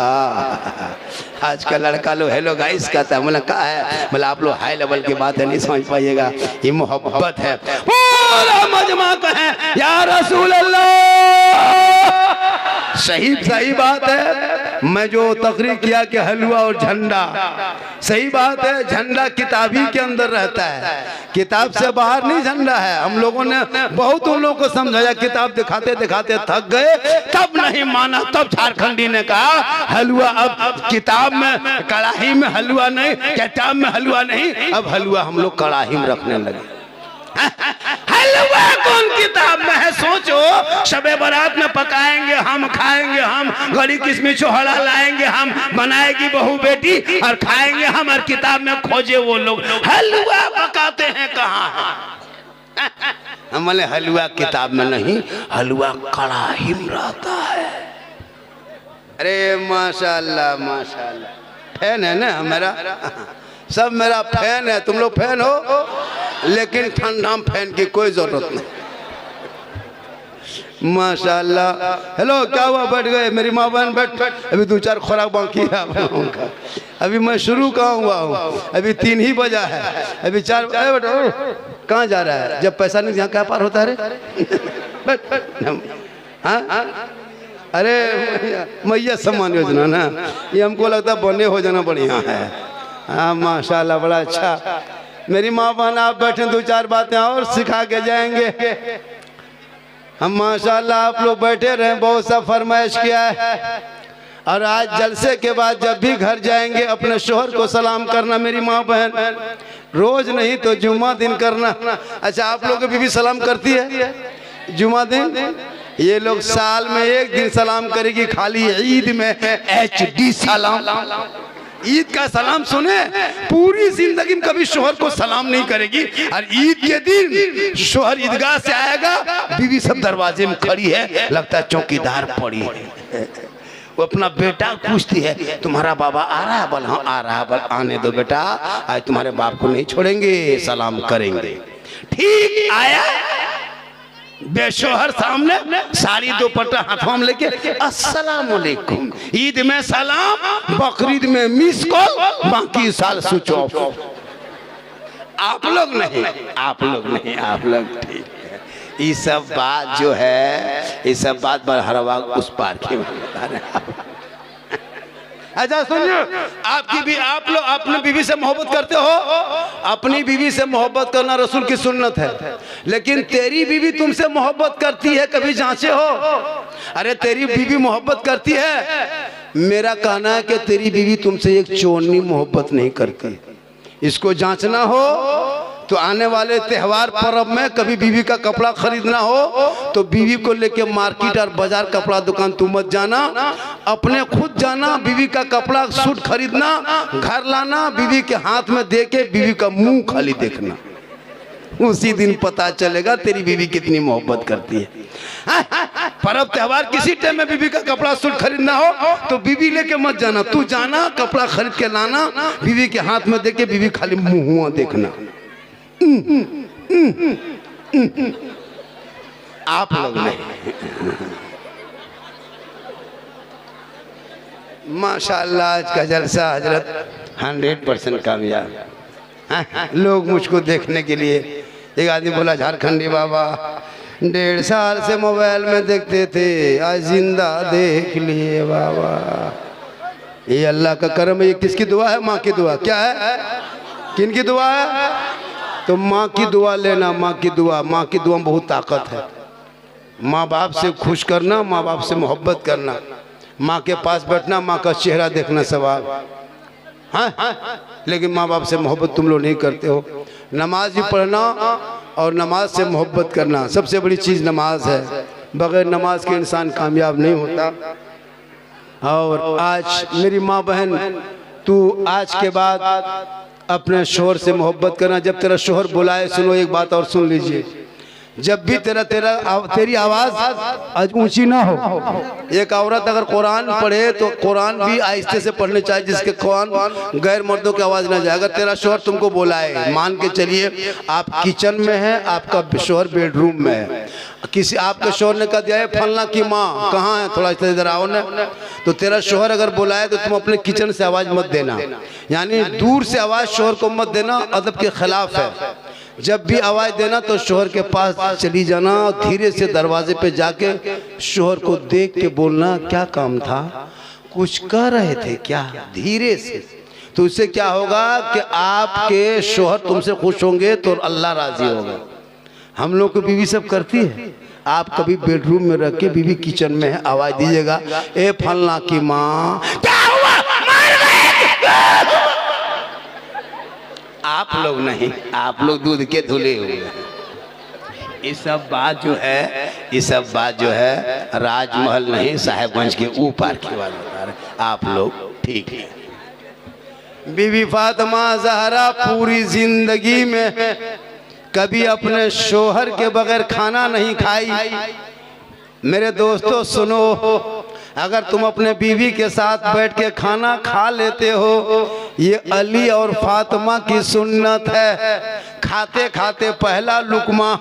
आज का लड़का लोग हेलो गाइस कहता है। बोला कहा है? बोला आप लोग हाई लेवल की बात है नहीं समझ पाइएगा, ये मोहब्बत है। पूरा मजमा कहे या रसूल अल्लाह। सही बात है। मैं जो तकरीर किया कि हलवा और झंडा, सही बात है। झंडा किताबी के अंदर रहता है, किताब से बाहर नहीं झंडा है। हम लोगों ने बहुत उन लोगों को समझाया, किताब दिखाते दिखाते थक गए, तब नहीं माना। तब झारखंडी ने कहा हलवा अब किताब में, कड़ाही में हलवा नहीं, किताब में हलवा नहीं, अब हलवा हम लोग कड़ाही में रखने लगे। हलवा कौन किताब में है? सोचो, शबे बारात में पकाएंगे हम, खाएंगे हम, गली किस्मी चोहड़ा लाएंगे हम, बनाएगी बहू बेटी और खाएंगे हम, और किताब में खोजे वो लोग। हलवा पकाते हैं कहाँ? हम बोले हलवा किताब में नहीं, हलवा कड़ाही में रहता है। अरे माशाल्लाह माशाल्लाह, फैन है ना मेरा, सब मेरा फैन है। तुम लोग फैन हो, लेकिन ठंडा में फैन की कोई जरूरत नहीं। माशाल्लाह। हेलो, क्या हुआ? बैठ गए? मेरी माँ बहन बैठ, अभी 2-4 खुराक बाकी है आप लोगों का। अभी मैं शुरू कहाँ हुआ हूँ, अभी 3 ही बजा है, अभी 4। कहाँ जा रहा है? जब पैसा नहीं यहाँ क्या पार होता है रे? हाँ, अरे मैया सम्मान योजना ना, ये हमको लगता है बने हो जाना बढ़िया है। हाँ माशाल्लाह, बड़ा अच्छा। मेरी माँ बहन आप बैठे, 2-4 बातें और सिखा के जाएंगे हम। माशाल्लाह आप लोग बैठे रहे, बहुत सा फरमाइश किया है। और आज जलसे के बाद जब भी घर जाएंगे अपने शोहर को सलाम करना, मेरी माँ बहन, रोज नहीं तो जुम्मा दिन करना। अच्छा, आप लोग भी सलाम करती है जुम्मा दिन? ये लोग साल में 1 दिन सलाम करेगी, खाली ईद में HD सलाम। ईद का सलाम सुने, पूरी जिंदगी में कभी शोहर को सलाम नहीं करेगी। और ईद के दिन शोहर ईदगाह से आएगा, बीवी सब दरवाजे में खड़ी है, लगता है चौकीदार पड़ी है। वो अपना बेटा पूछती है तुम्हारा बाबा आ रहा है? बोल हाँ आ रहा है। बोल आने दो बेटा, आज तुम्हारे बाप को नहीं छोड़ेंगे, सलाम करेंगे। ठीक आया, बेशोहर सामने, साड़ी दुपट्टा हाथों में लेके अस्सलाम वालेकुम। ईद में सलाम, बकरीद में मिस कॉल, बाकी साल स्विच ऑफ। आप लोग नहीं, आप लोग नहीं, आप लोग ठीक है। ये सब बात जो है, ये सब बात पर हर वक्त उस पार की अच्छा सुनिए, आपकी भी आप लोग अपनी बीवी से मोहब्बत करते हो? अपनी बीवी से मोहब्बत करना रसूल की सुन्नत है, लेकिन तेरी बीवी तुमसे मोहब्बत करती है, कभी जांचे हो? अरे तेरी बीवी मोहब्बत करती है, मेरा कहना है कि तेरी बीवी तुमसे एक चोरनी मोहब्बत नहीं करती। इसको जांचना हो तो आने वाले त्योहार पर्व में कभी बीवी का कपड़ा खरीदना हो तो बीवी को लेके मार्केट और बाजार कपड़ा दुकान तुम मत जाना, अपने खुद जाना, बीवी का कपड़ा सूट खरीदना, घर लाना, बीवी के हाथ में देके बीवी का मुंह खाली देखना, उसी दिन पता चलेगा तेरी बीवी कितनी मोहब्बत करती है। पर्व त्योहार किसी टाइम में बीवी का कपड़ा सूट खरीदना हो तो बीवी लेके मत जाना, तू जाना कपड़ा खरीद के लाना, बीवी के हाथ में देके बीवी खाली मुंह देखना। आप लोग नहीं, माशाअल्लाह आज का जलसा हजरत 100% कामयाब। लोग मुझको देखने के लिए, एक आदमी बोला झारखंडी बाबा 1.5 साल से मोबाइल में देखते थे, आज जिंदा देख लिए बाबा। ये अल्लाह का करम है। ये किसकी दुआ है? माँ की दुआ। क्या है? किन की दुआ है? तो माँ की दुआ लेना, माँ की दुआ। माँ की दुआ में बहुत ताकत है। माँ बाप से खुश करना, माँ बाप से मोहब्बत करना, माँ के पास बैठना, माँ का चेहरा देखना सवाब। हाँ, लेकिन माँ बाप से मोहब्बत तुम लोग नहीं करते हो। नमाज भी पढ़ना और नमाज से मोहब्बत करना, सबसे बड़ी चीज़ नमाज है। बगैर नमाज के इंसान कामयाब नहीं होता। और आज मेरी माँ बहन, तू आज के बाद अपने शोहर से मोहब्बत करना। जब तेरा शोहर बुलाए, सुनो एक बात और सुन लीजिए, जब भी तेरी आवाज़ आज ऊंची ना हो। एक औरत अगर कुरान पढ़े तो कुरान भी आहिस्ते से पढ़ने चाहिए, जिसके कुरान गैर मर्दों की आवाज़ ना जाए। अगर तेरा शोहर तुमको बुलाए, मान के चलिए आप किचन में है, आपका शोहर बेडरूम में है, किसी आपके शोहर ने कह दिया है फलना की माँ कहाँ है, थोड़ा इधर आओ ना, तो तेरा शोहर अगर बुलाए तो तुम अपने किचन से आवाज़ मत देना, यानी दूर से आवाज़ शोहर को मत देना, अदब के खिलाफ है। जब भी आवाज़ देना तो शोहर के पास चली जाना और धीरे से दरवाजे पे जाके शोहर को देख के बोलना, क्या काम था, कुछ कह रहे थे क्या, धीरे से। तो इससे क्या होगा कि आपके शोहर तुमसे खुश होंगे तो अल्लाह राजी होगा। हम लोग को बीवी सब करती है। आप कभी बेडरूम में रख के बीवी किचन में है, आवाज़ दीजिएगा, ए फलना की माँ क्या हुआ, मार गए। आप लोग नहीं, आप लोग दूध के धुले हुए हैं। ये सब बात जो है, ये सब बात जो है राजमहल नहीं, साहेबगंज के ऊपर की बात बता रहे। आप लोग ठीक है। बीवी फातिमा ज़हरा पूरी जिंदगी में कभी अपने शोहर के बगैर खाना नहीं खाई। मेरे दोस्तों सुनो, अगर तुम अपने बीवी के साथ बैठ के खाना खा लेते हो, ये अली और फातिमा की सुन्नत है। खाते खाते पहला लुकमा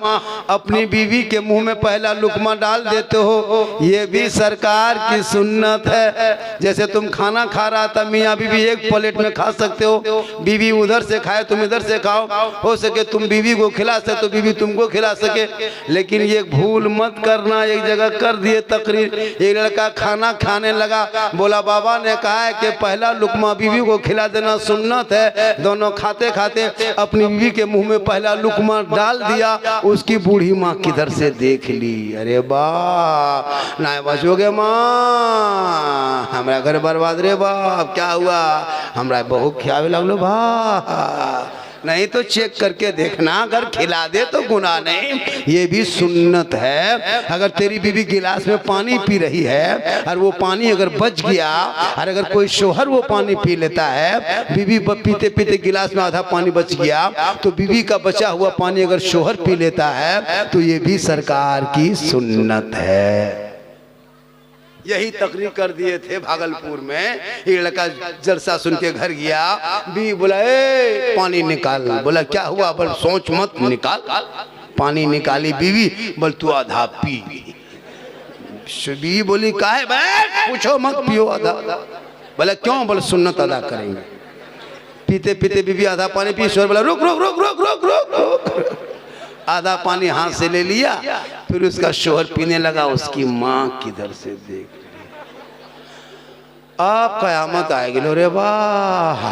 अपनी बीवी के मुंह में पहला लुकमा डाल देते हो, ये भी सरकार की सुन्नत है। जैसे तुम खाना खा रहा था, मियाँ बीवी एक प्लेट में खा सकते हो, बीवी उधर से खाए तुम इधर से खाओ, हो सके तुम बीवी को खिला सके तो बीवी तुमको खिला सके। लेकिन ये भूल मत करना, एक जगह कर दिए तकरीर, एक लड़का खाना खाने लगा, बोला बाबा ने कहा है कि पहला लुकमा बीवी को खिला देना सुन्नत है। दोनों खाते खाते अपनी बीवी के मुंह में पहला लुकमा डाल दिया, उसकी बूढ़ी माँ किधर से देख ली, अरे बा ना बचोगे माँ, हमारा घर बर्बाद रे बाप, क्या हुआ, हमारा बहू खियावे लगलो बा, नहीं तो चेक करके देखना, अगर खिला दे तो गुनाह नहीं, ये भी सुन्नत है। अगर तेरी बीवी गिलास में पानी पी रही है और वो पानी अगर बच गया और अगर कोई शोहर वो पानी पी लेता है, बीवी पीते पीते गिलास में आधा पानी बच गया, तो बीवी का बचा हुआ पानी अगर शोहर पी लेता है तो ये भी सरकार की सुन्नत है। यही तकरीर कर दिए थे भागलपुर में, एक लड़का जलसा सुन के घर गया, बीवी बोला ए पानी निकाल, बोला क्या हुआ, बोल सोच मत निकाल, पानी निकाली बीवी, बोल तू आधा पी। बीवी बोली काहे बैठ, पूछो मत पियो आधा, बोला क्यों, बोले सुन्नत अदा करेंगे। पीते पीते बीवी आधा पानी पी, शोहर बोला रुक रुक रुक रुक रुक रुक रुक, आधा पानी हाथ से ले लिया, फिर उसका शोहर पीने लगा, उसकी माँ किधर से देख अब कयामत आएगी लो रे वाह,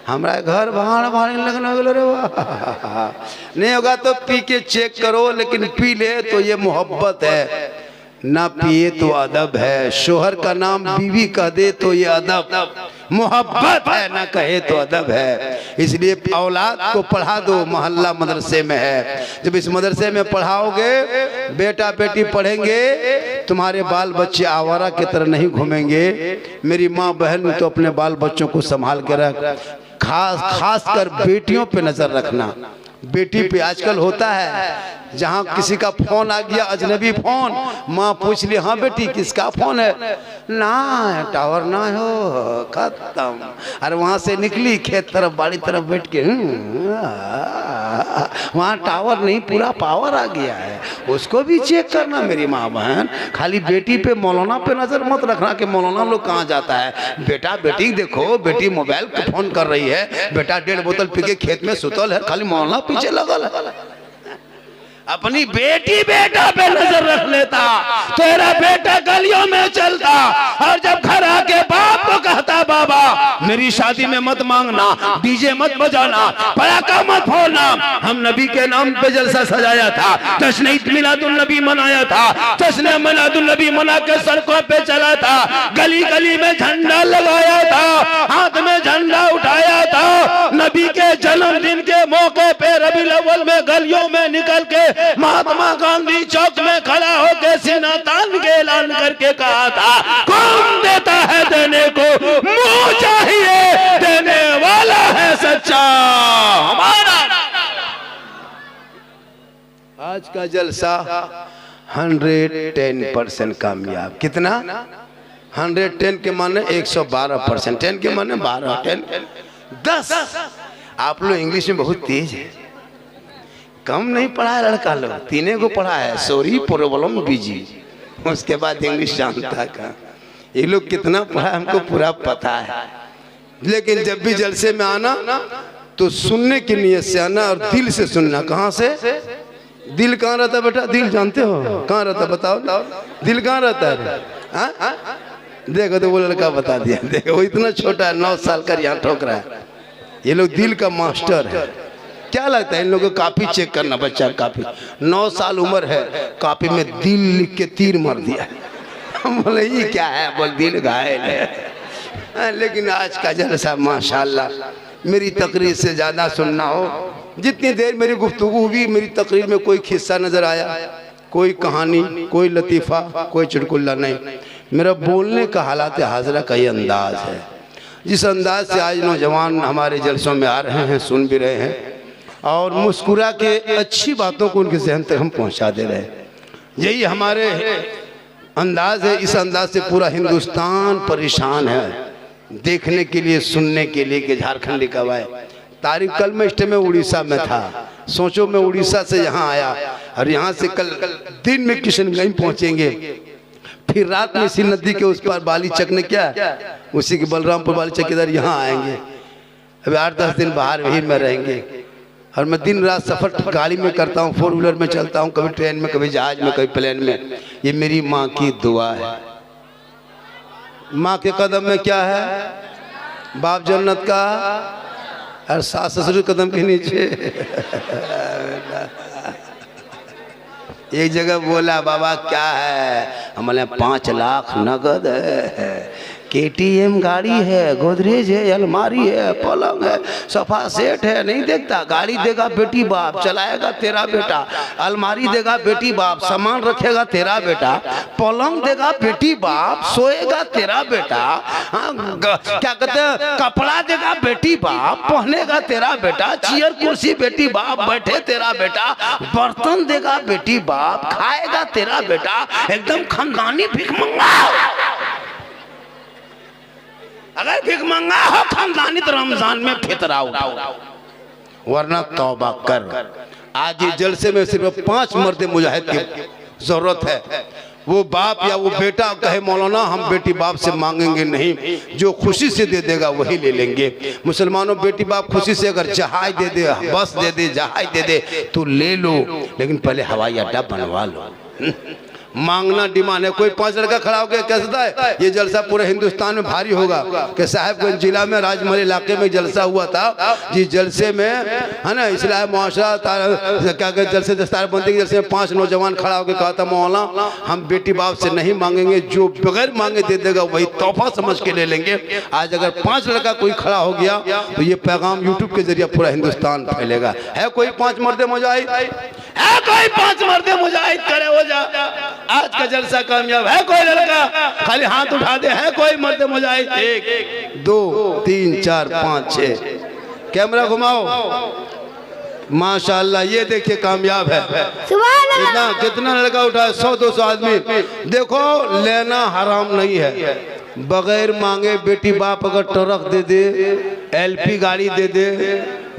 हमारा घर भाड़ भाड़ने लगने लगलो रे वाह। नहीं होगा तो पी के चेक करो, लेकिन पी ले तो ये मोहब्बत है, ना पिए तो अदब है। शोहर का नाम बीवी कह दे तो ये अदब मोहब्बत है, ना कहे तो अदब है। इसलिए औलाद को पढ़ा दो, मोहल्ला मदरसे में है। जब इस मदरसे में पढ़ाओगे, बेटा बेटी पढ़ेंगे, तुम्हारे बाल बच्चे आवारा की तरह नहीं घूमेंगे। मेरी माँ बहन तो अपने बाल बच्चों को संभाल के रख, खास कर बेटियों पे नजर रखना। बेटी पे आजकल होता है, जहाँ किसी का फोन आ गया, अजनबी फोन, माँ पूछ ली हाँ बेटी किसका फोन है, ना टावर ना हो, खत्म। अरे वहाँ से निकली खेत तरफ बाड़ी तरफ बैठ के, वहाँ टावर नहीं पूरा पावर आ गया है, उसको भी चेक करना। मेरी माँ बहन, खाली बेटी पे मौलाना पे नजर मत रखना कि मौलाना लोग कहाँ जाता है। बेटा बेटी देखो, बेटी मोबाइल पे फोन कर रही है, बेटा 1.5 बोतल पी के खेत में सुतल है, खाली मौलाना पीछे लगल है। अपनी बेटी बेटा पे नजर रख लेता, तेरा बेटा गलियों में चलता, और जब घर आके बाप को कहता बाबा मेरी शादी में मत मांगना, डीजे मत बजाना, पटाखा मत फोड़ना, हम नबी के नाम पे जलसा सजाया था, जश्न ईद मिलादुन नबी मनाया था, जश्न मिलादुन नबी मना के सड़कों पे चला था, गली गली में झंडा लगाया था, हाथ में झंडा उठाया था, नबी के जन्मदिन के मौके पे रबीउल अव्वल में गलियों में निकल के महात्मा गांधी चौक में खड़ा होकर सीना तान के ऐलान करके कहा था, कौन देता है देने को, मुंह चाहिए देने वाला है सच्चा हमारा। आज का जलसा 110% कामयाब। कितना? 110 के माने 112%, 10 के माने 12, 10। आप लोग इंग्लिश में बहुत तेज है, कम नहीं पढ़ा है लड़का लोग, 3 को पढ़ा है, सॉरी प्रॉब्लम बीजी, उसके बाद इंग्लिश जानता का। ये लोग कितना पढ़ा हमको पूरा पता है, लेकिन जब भी जलसे में आना तो सुनने की नियत से आना और दिल से सुनना। कहाँ से? दिल कहाँ रहता है बेटा? दिल जानते हो कहाँ रहता? बताओ दिल कहाँ रहता है? देखो तो वो लड़का बता दिया, देखो वो इतना छोटा है, 9 साल का, यहाँ ठोक रहा है। ये लोग दिल का मास्टर है। क्या लगता है इन लोगों को? कापी चेक करना, बच्चा कापी, 9 साल उम्र है, कापी में दिल लिख के तीर मार दिया। हम बोले ये क्या है? बोल दिल घायल है। लेकिन आज का जलसा माशाल्लाह, मेरी तकरीर से ज़्यादा सुनना हो, जितनी देर मेरी गुफ्तगू हुई, मेरी तकरीर में कोई किस्सा नज़र आया, कोई कहानी, कोई लतीफ़ा, कोई चुटकुल्ला नहीं। मेरा बोलने का हालात हाज़रा का ये अंदाज़ है, जिस अंदाज से आज नौजवान हमारे जलसों में आ रहे हैं, सुन भी रहे हैं, और मुस्कुरा के अच्छी बातों को उनके जहन तक हम पहुंचा दे रहे हैं। यही हमारे अंदाज है। इस अंदाज से पूरा हिंदुस्तान परेशान है देखने के लिए, सुनने के लिए कि झारखंड कब आए। तारीख कल मैं इस में उड़ीसा में था, सोचो मैं उड़ीसा से यहाँ आया, और यहाँ से कल दिन में किशनगंज पहुँचेंगे, फिर रात में इसी नदी के उस पार बाली चक ने क्या, उसी के बलरामपुर बाली चक इधर यहाँ आएंगे। अभी 8-10 दिन बाहर वहीं में रहेंगे, और मैं दिन रात सफ़र गाड़ी में करता हूँ, 4 व्हीलर में चलता हूँ, कभी ट्रेन में, कभी जहाज में, कभी प्लेन में। ये मेरी माँ की दुआ है। माँ के कदम में क्या है? बाप जन्नत का, और सास ससुर कदम के नीचे। एक जगह बोला बाबा क्या है, हमारे 5 लाख नगद है, KTM गाड़ी है, गोदरेज है, अलमारी है, पलंग है, सोफा सेट है, नहीं देखता? गाड़ी देगा बेटी बाप, चलाएगा तेरा बेटा, अलमारी देगा बेटी बाप, सामान रखेगा तेरा बेटा, पलंग देगा बेटी बाप, सोएगा तेरा बेटा, क्या कहते हैं, कपड़ा देगा बेटी बाप, पहनेगा तेरा बेटा, चेयर कुर्सी बेटी बाप, बैठे तेरा बेटा, बर्तन देगा बेटी बाप, खाएगा तेरा बेटा, एकदम खानदानी भिखमंगा। अगर भिख मंगा हो खानदानी तो रमजान में फितरा उठाओ, वरना तौबा कर। आज ये जलसे में सिर्फ 5 मर्द मुजाहिद की जरूरत है। वो बाप या वो बेटा कहे मौलाना हम बेटी बाप से मांगेंगे नहीं, जो खुशी से दे देगा वही ले लेंगे। मुसलमानों, बेटी बाप खुशी से अगर जहाज दे दे, बस दे दे, जहाज दे दे तो ले लो, लेकिन पहले हवाई अड्डा बनवा लो। मांगना डिमांड है। कोई 5 लड़का खड़ा होकर कहता है ये जलसा पूरे हिंदुस्तान में भारी होगा कि साहिबगंज जिला में राजमहल इलाके में जलसा हुआ था, जिस जलसे में है ना इस्लाम मुआशरा क्या कहते जलसे दस्तारबंदी के जलसे में 5 नौजवान खड़ा होकर कहा था मौलाना हम बेटी बाप से नहीं मांगेंगे, जो बगैर मांगे दे देगा वही तोहफा समझ के ले लेंगे। आज अगर 5 लड़का कोई खड़ा हो गया तो ये पैगाम यूट्यूब के जरिए पूरा हिंदुस्तान फैलेगा। है कोई 5 मर्दे मुजाहिद, है कोई 5 मर्दे मुजाहिद खड़े हो जा। आज का जलसा कामयाब है कोई लड़का खाली हाथ उठा दे, है कोई मर्दे मुजाहिद? 1 2 3 4 5 6 कैमरा घुमाओ। माशाल्लाह ये देखिए कामयाब है। कितना लड़का उठा है? 100-200 आदमी। देखो लेना हराम नहीं है, बगैर मांगे बेटी बाप अगर ट्रक दे दे, एलपी गाड़ी दे दे,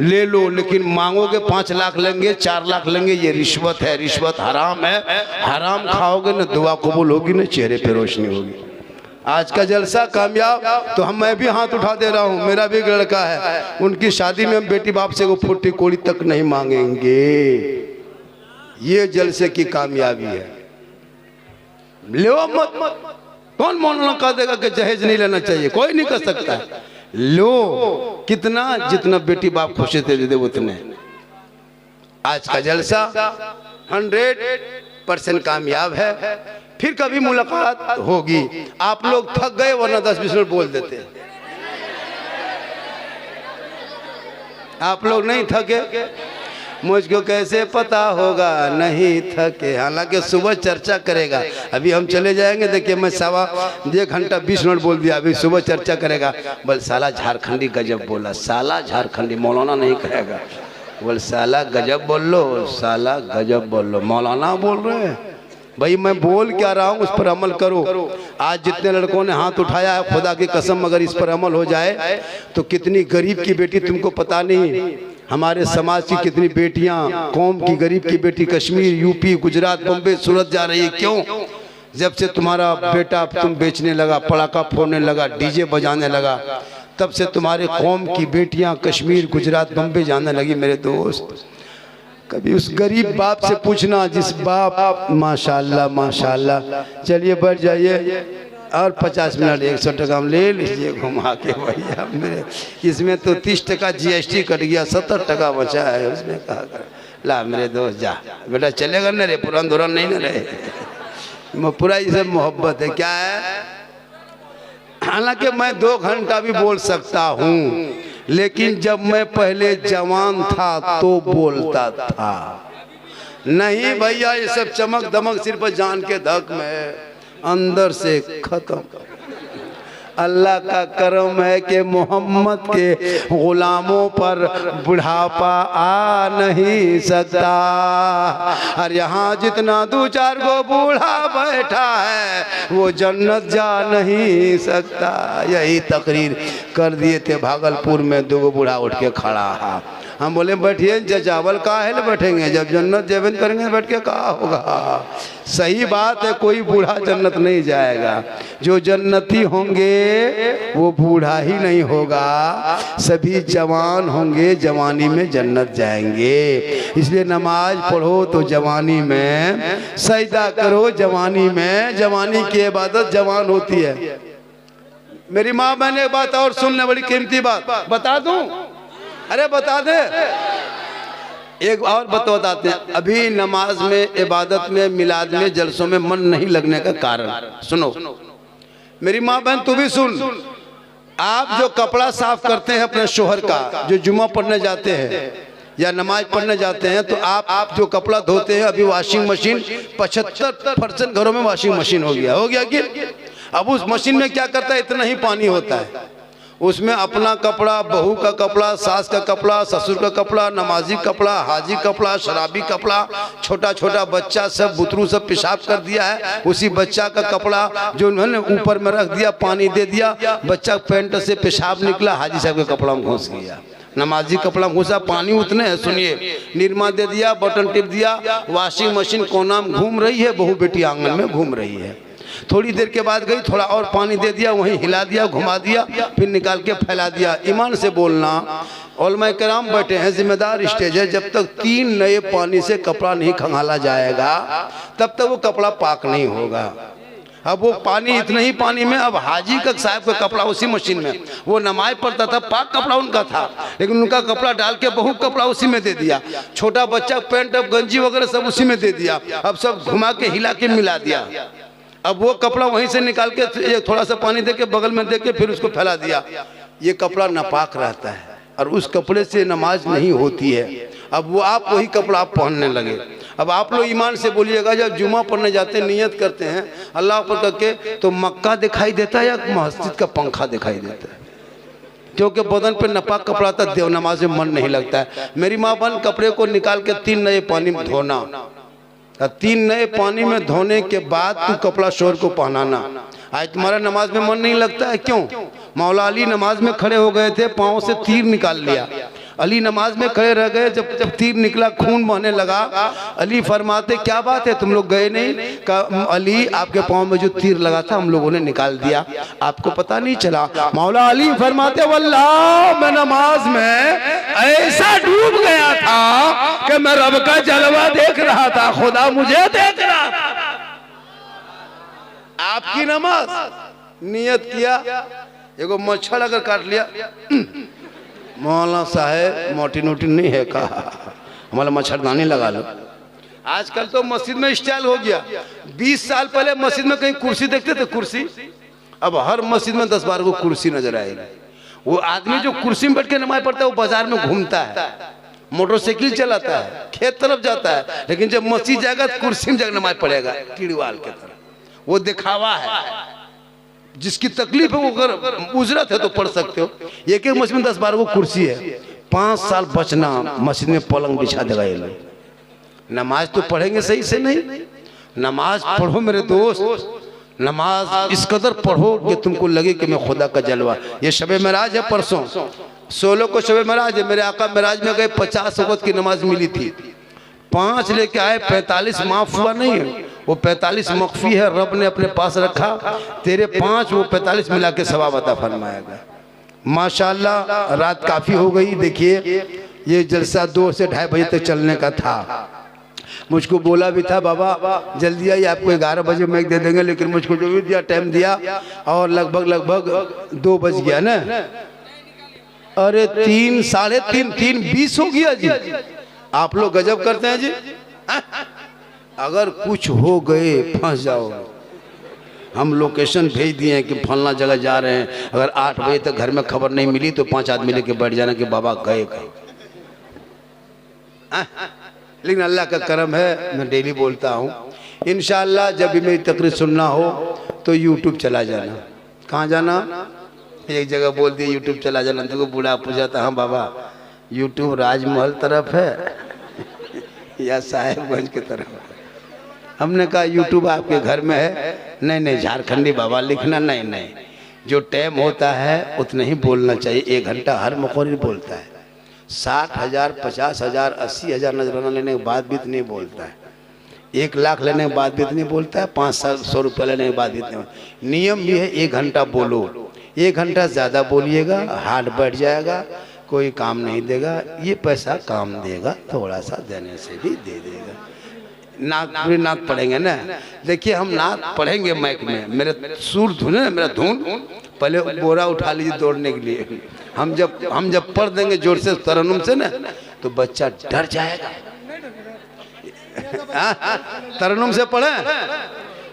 ले लो, लेकिन मांगोगे 5 लाख लेंगे 4 लाख लेंगे, ये रिश्वत है, रिश्वत हराम है। हराम खाओगे ना दुआ कबूल होगी ना चेहरे पे रोशनी होगी। आज का जलसा कामयाब तो मैं भी हाथ उठा दे रहा हूँ, मेरा भी लड़का है, उनकी शादी में हम बेटी बाप से वो फुट्टी कोड़ी तक नहीं मांगेंगे। ये जलसे की कामयाबी है। लो मत, कौन मौलाना कह देगा कि जहेज नहीं लेना चाहिए? कोई नहीं कर सकता है। लो कितना, जितना बेटी बाप खुशी दे दे उतने। आज का जलसा 100% कामयाब है। फिर कभी मुलाकात होगी। आप लोग थक गए वरना 10-20 मिनट बोल देते। आप लोग नहीं थके, मुझको कैसे पता होगा नहीं थके। हालांकि सुबह चर्चा करेगा, अभी हम चले जाएंगे। देखिए मैं 1 घंटा 20 मिनट बोल दिया, अभी सुबह चर्चा करेगा। बोल साला झारखंडी गजब बोला, साला झारखंडी, मौलाना नहीं कहेगा। बोल साला गजब बोल लो, साला गजब बोल लो, मौलाना बोल रहे हैं। भाई मैं बोल क्या रहा हूँ उस पर अमल करो। आज जितने लड़कों ने हाथ उठाया है, खुदा की कसम अगर इस पर अमल हो जाए तो कितनी गरीब की बेटी, तुमको पता नहीं हमारे समाज की कितनी बेटियां, कौम की गरीब की बेटी कश्मीर, यूपी, गुजरात, बम्बई, सूरत जा रही है। क्यों? जब से तुम्हारा बेटा तुम बेचने लगा, पटाखा फोड़ने लगा, डीजे बजाने लगा, तब से तुम्हारे कौम की बेटियां कश्मीर, गुजरात, बम्बई जाने लगी। मेरे दोस्त कभी उस गरीब बाप से पूछना जिस बाप, माशाल्लाह माशाल्लाह। चलिए बढ़ जाइए और 50 मिनट 100 टका हम ले लीजिए घुमा के भैया। मेरे इसमें तो 30 टका GST कट गया, 70 टका बचा है। उसमें कहा कर ला मेरे दोस्त जा बेटा, चलेगा ना रे, पुरान दुरान नहीं ना रहे। पूरा इसे मोहब्बत है। क्या है? हालांकि मैं 2 घंटा भी बोल सकता हूँ, लेकिन जब मैं पहले जवान था तो बोलता था। नहीं भैया ये सब चमक दमक सिर्फ जान के धक में, अंदर से खत्म। अल्लाह का करम है कि मोहम्मद के गुलामों पर बुढ़ापा आ नहीं सकता। और यहाँ जितना 2-4 गो बूढ़ा बैठा है वो जन्नत जा नहीं सकता। यही तकरीर कर दिए थे भागलपुर में, 2 गो बूढ़ा उठ के खड़ा है। हम बोले बैठिए चावल का है बैठेंगे, जब जन्नत जेबन करेंगे बैठ के कहा होगा। सही बात है, कोई बूढ़ा जन्नत नहीं जाएगा। जो जन्नती होंगे वो बूढ़ा ही नहीं होगा, सभी जवान होंगे, जवानी में जन्नत जाएंगे। इसलिए नमाज पढ़ो तो जवानी में, सजदा करो जवानी में। जवानी की इबादत जवान होती है। मेरी माँ मैंने एक बात और सुनने, बड़ी कीमती बात बता दूं? अरे बता दे। एक और बताते हैं। अभी नमाज में, इबादत में, मिलाद में, जलसों में मन नहीं लगने का कारण सुनो। मेरी माँ बहन तू भी सुन। आप जो कपड़ा साफ करते हैं अपने शोहर का, जो जुम्मा पढ़ने जाते हैं या नमाज पढ़ने जाते हैं, तो आप जो कपड़ा धोते हैं, अभी वॉशिंग मशीन 75% घरों में वॉशिंग मशीन हो गया कि अब उस मशीन में क्या करता है, इतना ही पानी होता है। उसमें अपना कपड़ा, बहू का कपड़ा, सास का कपड़ा, ससुर का कपड़ा, नमाजी कपड़ा, हाजी कपड़ा, शराबी कपड़ा, छोटा छोटा बच्चा सब बुतरू सब पेशाब कर दिया है। उसी बच्चा का कपड़ा जो उन्होंने ऊपर में रख दिया, पानी दे दिया, बच्चा पैंट से पेशाब निकला, हाजी साहब के कपड़ा में घुस गया। नमाजी कपड़ा घुसा, पानी उतने है। सुनिए, निरमा दे दिया, बटन टिप दिया, वॉशिंग मशीन कोना में घूम रही है, बहू बेटी आंगन में घूम रही है। थोड़ी देर के बाद गई, थोड़ा और पानी दे दिया, वहीं हिला दिया, घुमा दिया, फिर निकाल के फैला दिया। ईमान से बोलना, उलमा कराम बैठे हैं, जिम्मेदार स्टेज है, जब तक 3 नए पानी से कपड़ा नहीं खंगाला जाएगा तब तक वो कपड़ा पाक नहीं होगा। अब वो पानी, इतने ही पानी में, अब हाजी का साहब का कपड़ा उसी मशीन में, वो नमाज पढ़ता था, पाक कपड़ा उनका था, लेकिन उनका कपड़ा डाल के बहु कपड़ा उसी में दे दिया, छोटा बच्चा पैंट अब गंजी वगैरह सब उसी में दे दिया, अब सब घुमा के हिला के मिला दिया। अब वो कपड़ा वहीं से निकाल के थोड़ा सा पानी दे के बगल में दे के फिर उसको फैला दिया। ये कपड़ा नापाक रहता है और उस कपड़े से नमाज नहीं होती है। अब वो आप वही कपड़ा आप पहनने लगे। अब आप लोग ईमान से बोलिएगा, जब जुमा पढ़ने जाते हैं, नियत करते हैं अल्लाह पर करके, तो मक्का दिखाई देता है या मस्जिद का पंखा दिखाई देता है? क्योंकि बदन पे नापाक कपड़ा था, देव नमाज में मन नहीं लगता है। मेरी माँ बहन, कपड़े को निकाल के 3 नए पानी में धोना, 3 नए पानी में धोने के बाद तू कपड़ा शोर को पहनाना। आज तुम्हारा नमाज में मन नहीं लगता है, क्यों? मौला अली नमाज में खड़े हो गए थे, पाँव से तीर निकाल लिया। अली नमाज में खड़े रह गए, जब तीर निकला, खून बहने लगा, अली फरमाते क्या बात है, तुम लोग गए नहीं? कहा अली, आपके पाँव में जो तीर लगा था हम लोगों ने निकाल दिया, आपको पता नहीं चला। मौला अली फरमाते वल्लाह मैं नमाज में ऐसा डूब गया था कि मैं रब का जलवा देख रहा था, खुदा मुझे देख रहा था। आपकी नमाज, नियत किया, एगो मच्छर अगर काट लिया, मौलाना साहब मोटी नोटी नहीं है, कहा हमारा मच्छरदानी लगा लो। आजकल तो मस्जिद में स्टाइल हो गया। 20 साल पहले मस्जिद में कहीं कुर्सी देखते थे, कुर्सी, अब हर मस्जिद में 10-12 को कुर्सी नजर आएगी। वो आदमी जो कुर्सी में बैठ के नमाज पढ़ता है वो बाजार में घूमता है, मोटरसाइकिल चलाता है, खेत तरफ जाता है, लेकिन जब मस्जिद जाएगा तो कुर्सी में जाकर नमाज पढ़ेगा, कीड़वाल के तरह। वो दिखावा है। जिसकी तकलीफ है वो अगर उजरत है तो पढ़ सकते हो। एक एक मस्जिद में 10-12 को कुर्सी है। 5 साल बचना, मस्जिद में पलंग बिछा देगा ये लोग। नमाज तो पढ़ेंगे सही से नहीं। नमाज पढ़ो मेरे दोस्त, नमाज इस कदर पढ़ो कि तुमको लगे कि मैं खुदा का जलवा। ये शबे मेराज है, परसों 16 को शबे मेराज है। मेरे आका मेराज में गए, 50 वक्त की नमाज मिली थी, 5 लेके आए, 45 माफ हुआ नहीं है। वो 45 मख्फी है, रब ने अपने पास रखा, तेरे 5 वो 45 मिला के सवाब अता फरमाएगा। माशाअल्लाह रात काफ़ी हो गई। देखिए ये जलसा 2 से 2:30 बजे तक चलने का था। मुझको बोला भी था बाबा जल्दी आइए, आपको 11 बजे मैक दे देंगे, लेकिन मुझको जो भी दिया टाइम दिया और लगभग 2 बज गया ना। अरे 3, साढ़े 3, 20 हो गया जी। आप लोग गजब करते हैं जी। अगर कुछ हो गए फंस जाओ। हम लोकेशन भेज दिए हैं कि फलना जगह जा रहे हैं, अगर 8 बजे तक घर में खबर नहीं मिली तो 5 आदमी लेके बैठ जाना कि बाबा गए कहीं। लेकिन अल्लाह का करम है, मैं डेली बोलता हूँ, इंशाअल्लाह जब भी मेरी तकरीर सुनना हो तो यूट्यूब चला जाना। कहाँ जाना? एक जगह बोल दिया यूट्यूब चला जाना, तो बूढ़ा पूछा, हाँ बाबा यूट्यूब राजमहल तरफ है या साहेबगंज की तरफ? हमने कहा यूट्यूब आपके घर में है। नहीं झारखंडी बाबा लिखना, नहीं, जो टाइम होता है उतना ही बोलना चाहिए। 1 घंटा हर मुखौरी बोलता है। 60,000, 50,000, 80,000 नजराना लेने के बाद भी इतनी बोलता है। 1 लाख लेने के बाद भी इतनी बोलता है। 500 रुपये लेने के बाद भी इतने। नियम भी है 1 घंटा बोलो। 1 घंटा ज़्यादा बोलिएगा हार्ट बैठ जाएगा, कोई काम नहीं देगा। ये पैसा काम देगा, थोड़ा सा देने से भी दे देगा। नाक पूरी नाक पढ़ेंगे ना। देखिए हम नाक पढ़ेंगे माइक में, मेरे सुर धुने, मेरा धुन पहले बोरा उठा लीजिए दौड़ने के लिए। हम जब पढ़ देंगे जोर से तरन्नुम से ना, तो बच्चा डर जाएगा। तरन्नुम से पढ़े,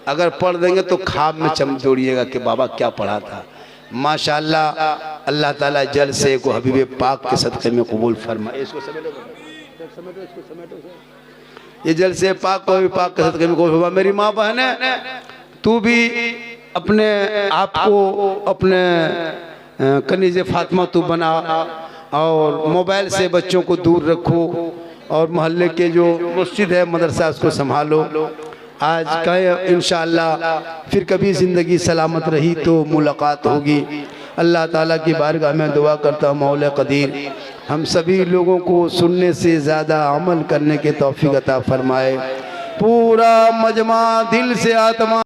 अगर पढ़ देंगे तो ख्वाब में चमक दौड़िएगा कि बाबा क्या पढ़ा था। माशाअल्लाह अल्लाह ताला जल से को हबीबे पाक के सदक़े में कबूल फरमाए। इसको समेटो, ये जल से पाक को भी पाक के सदक़े में कबूल फरमाए। मेरी माँ बहन है, तू भी अपने आप को अपने कनीज़े फातिमा तू बना, और मोबाइल से बच्चों को दूर रखो, और मोहल्ले के जो मस्जिद है मदरसा उसको संभालो। आज कहे इंशाअल्लाह फिर कभी ज़िंदगी सलामत रही तो मुलाकात होगी। अल्लाह ताला की बारगाह में दुआ करता हूँ मौला कदीर हम सभी लोगों को सुनने से ज़्यादा अमल करने के तौफीक अता फरमाए। पूरा मजमा दिल से आत्मा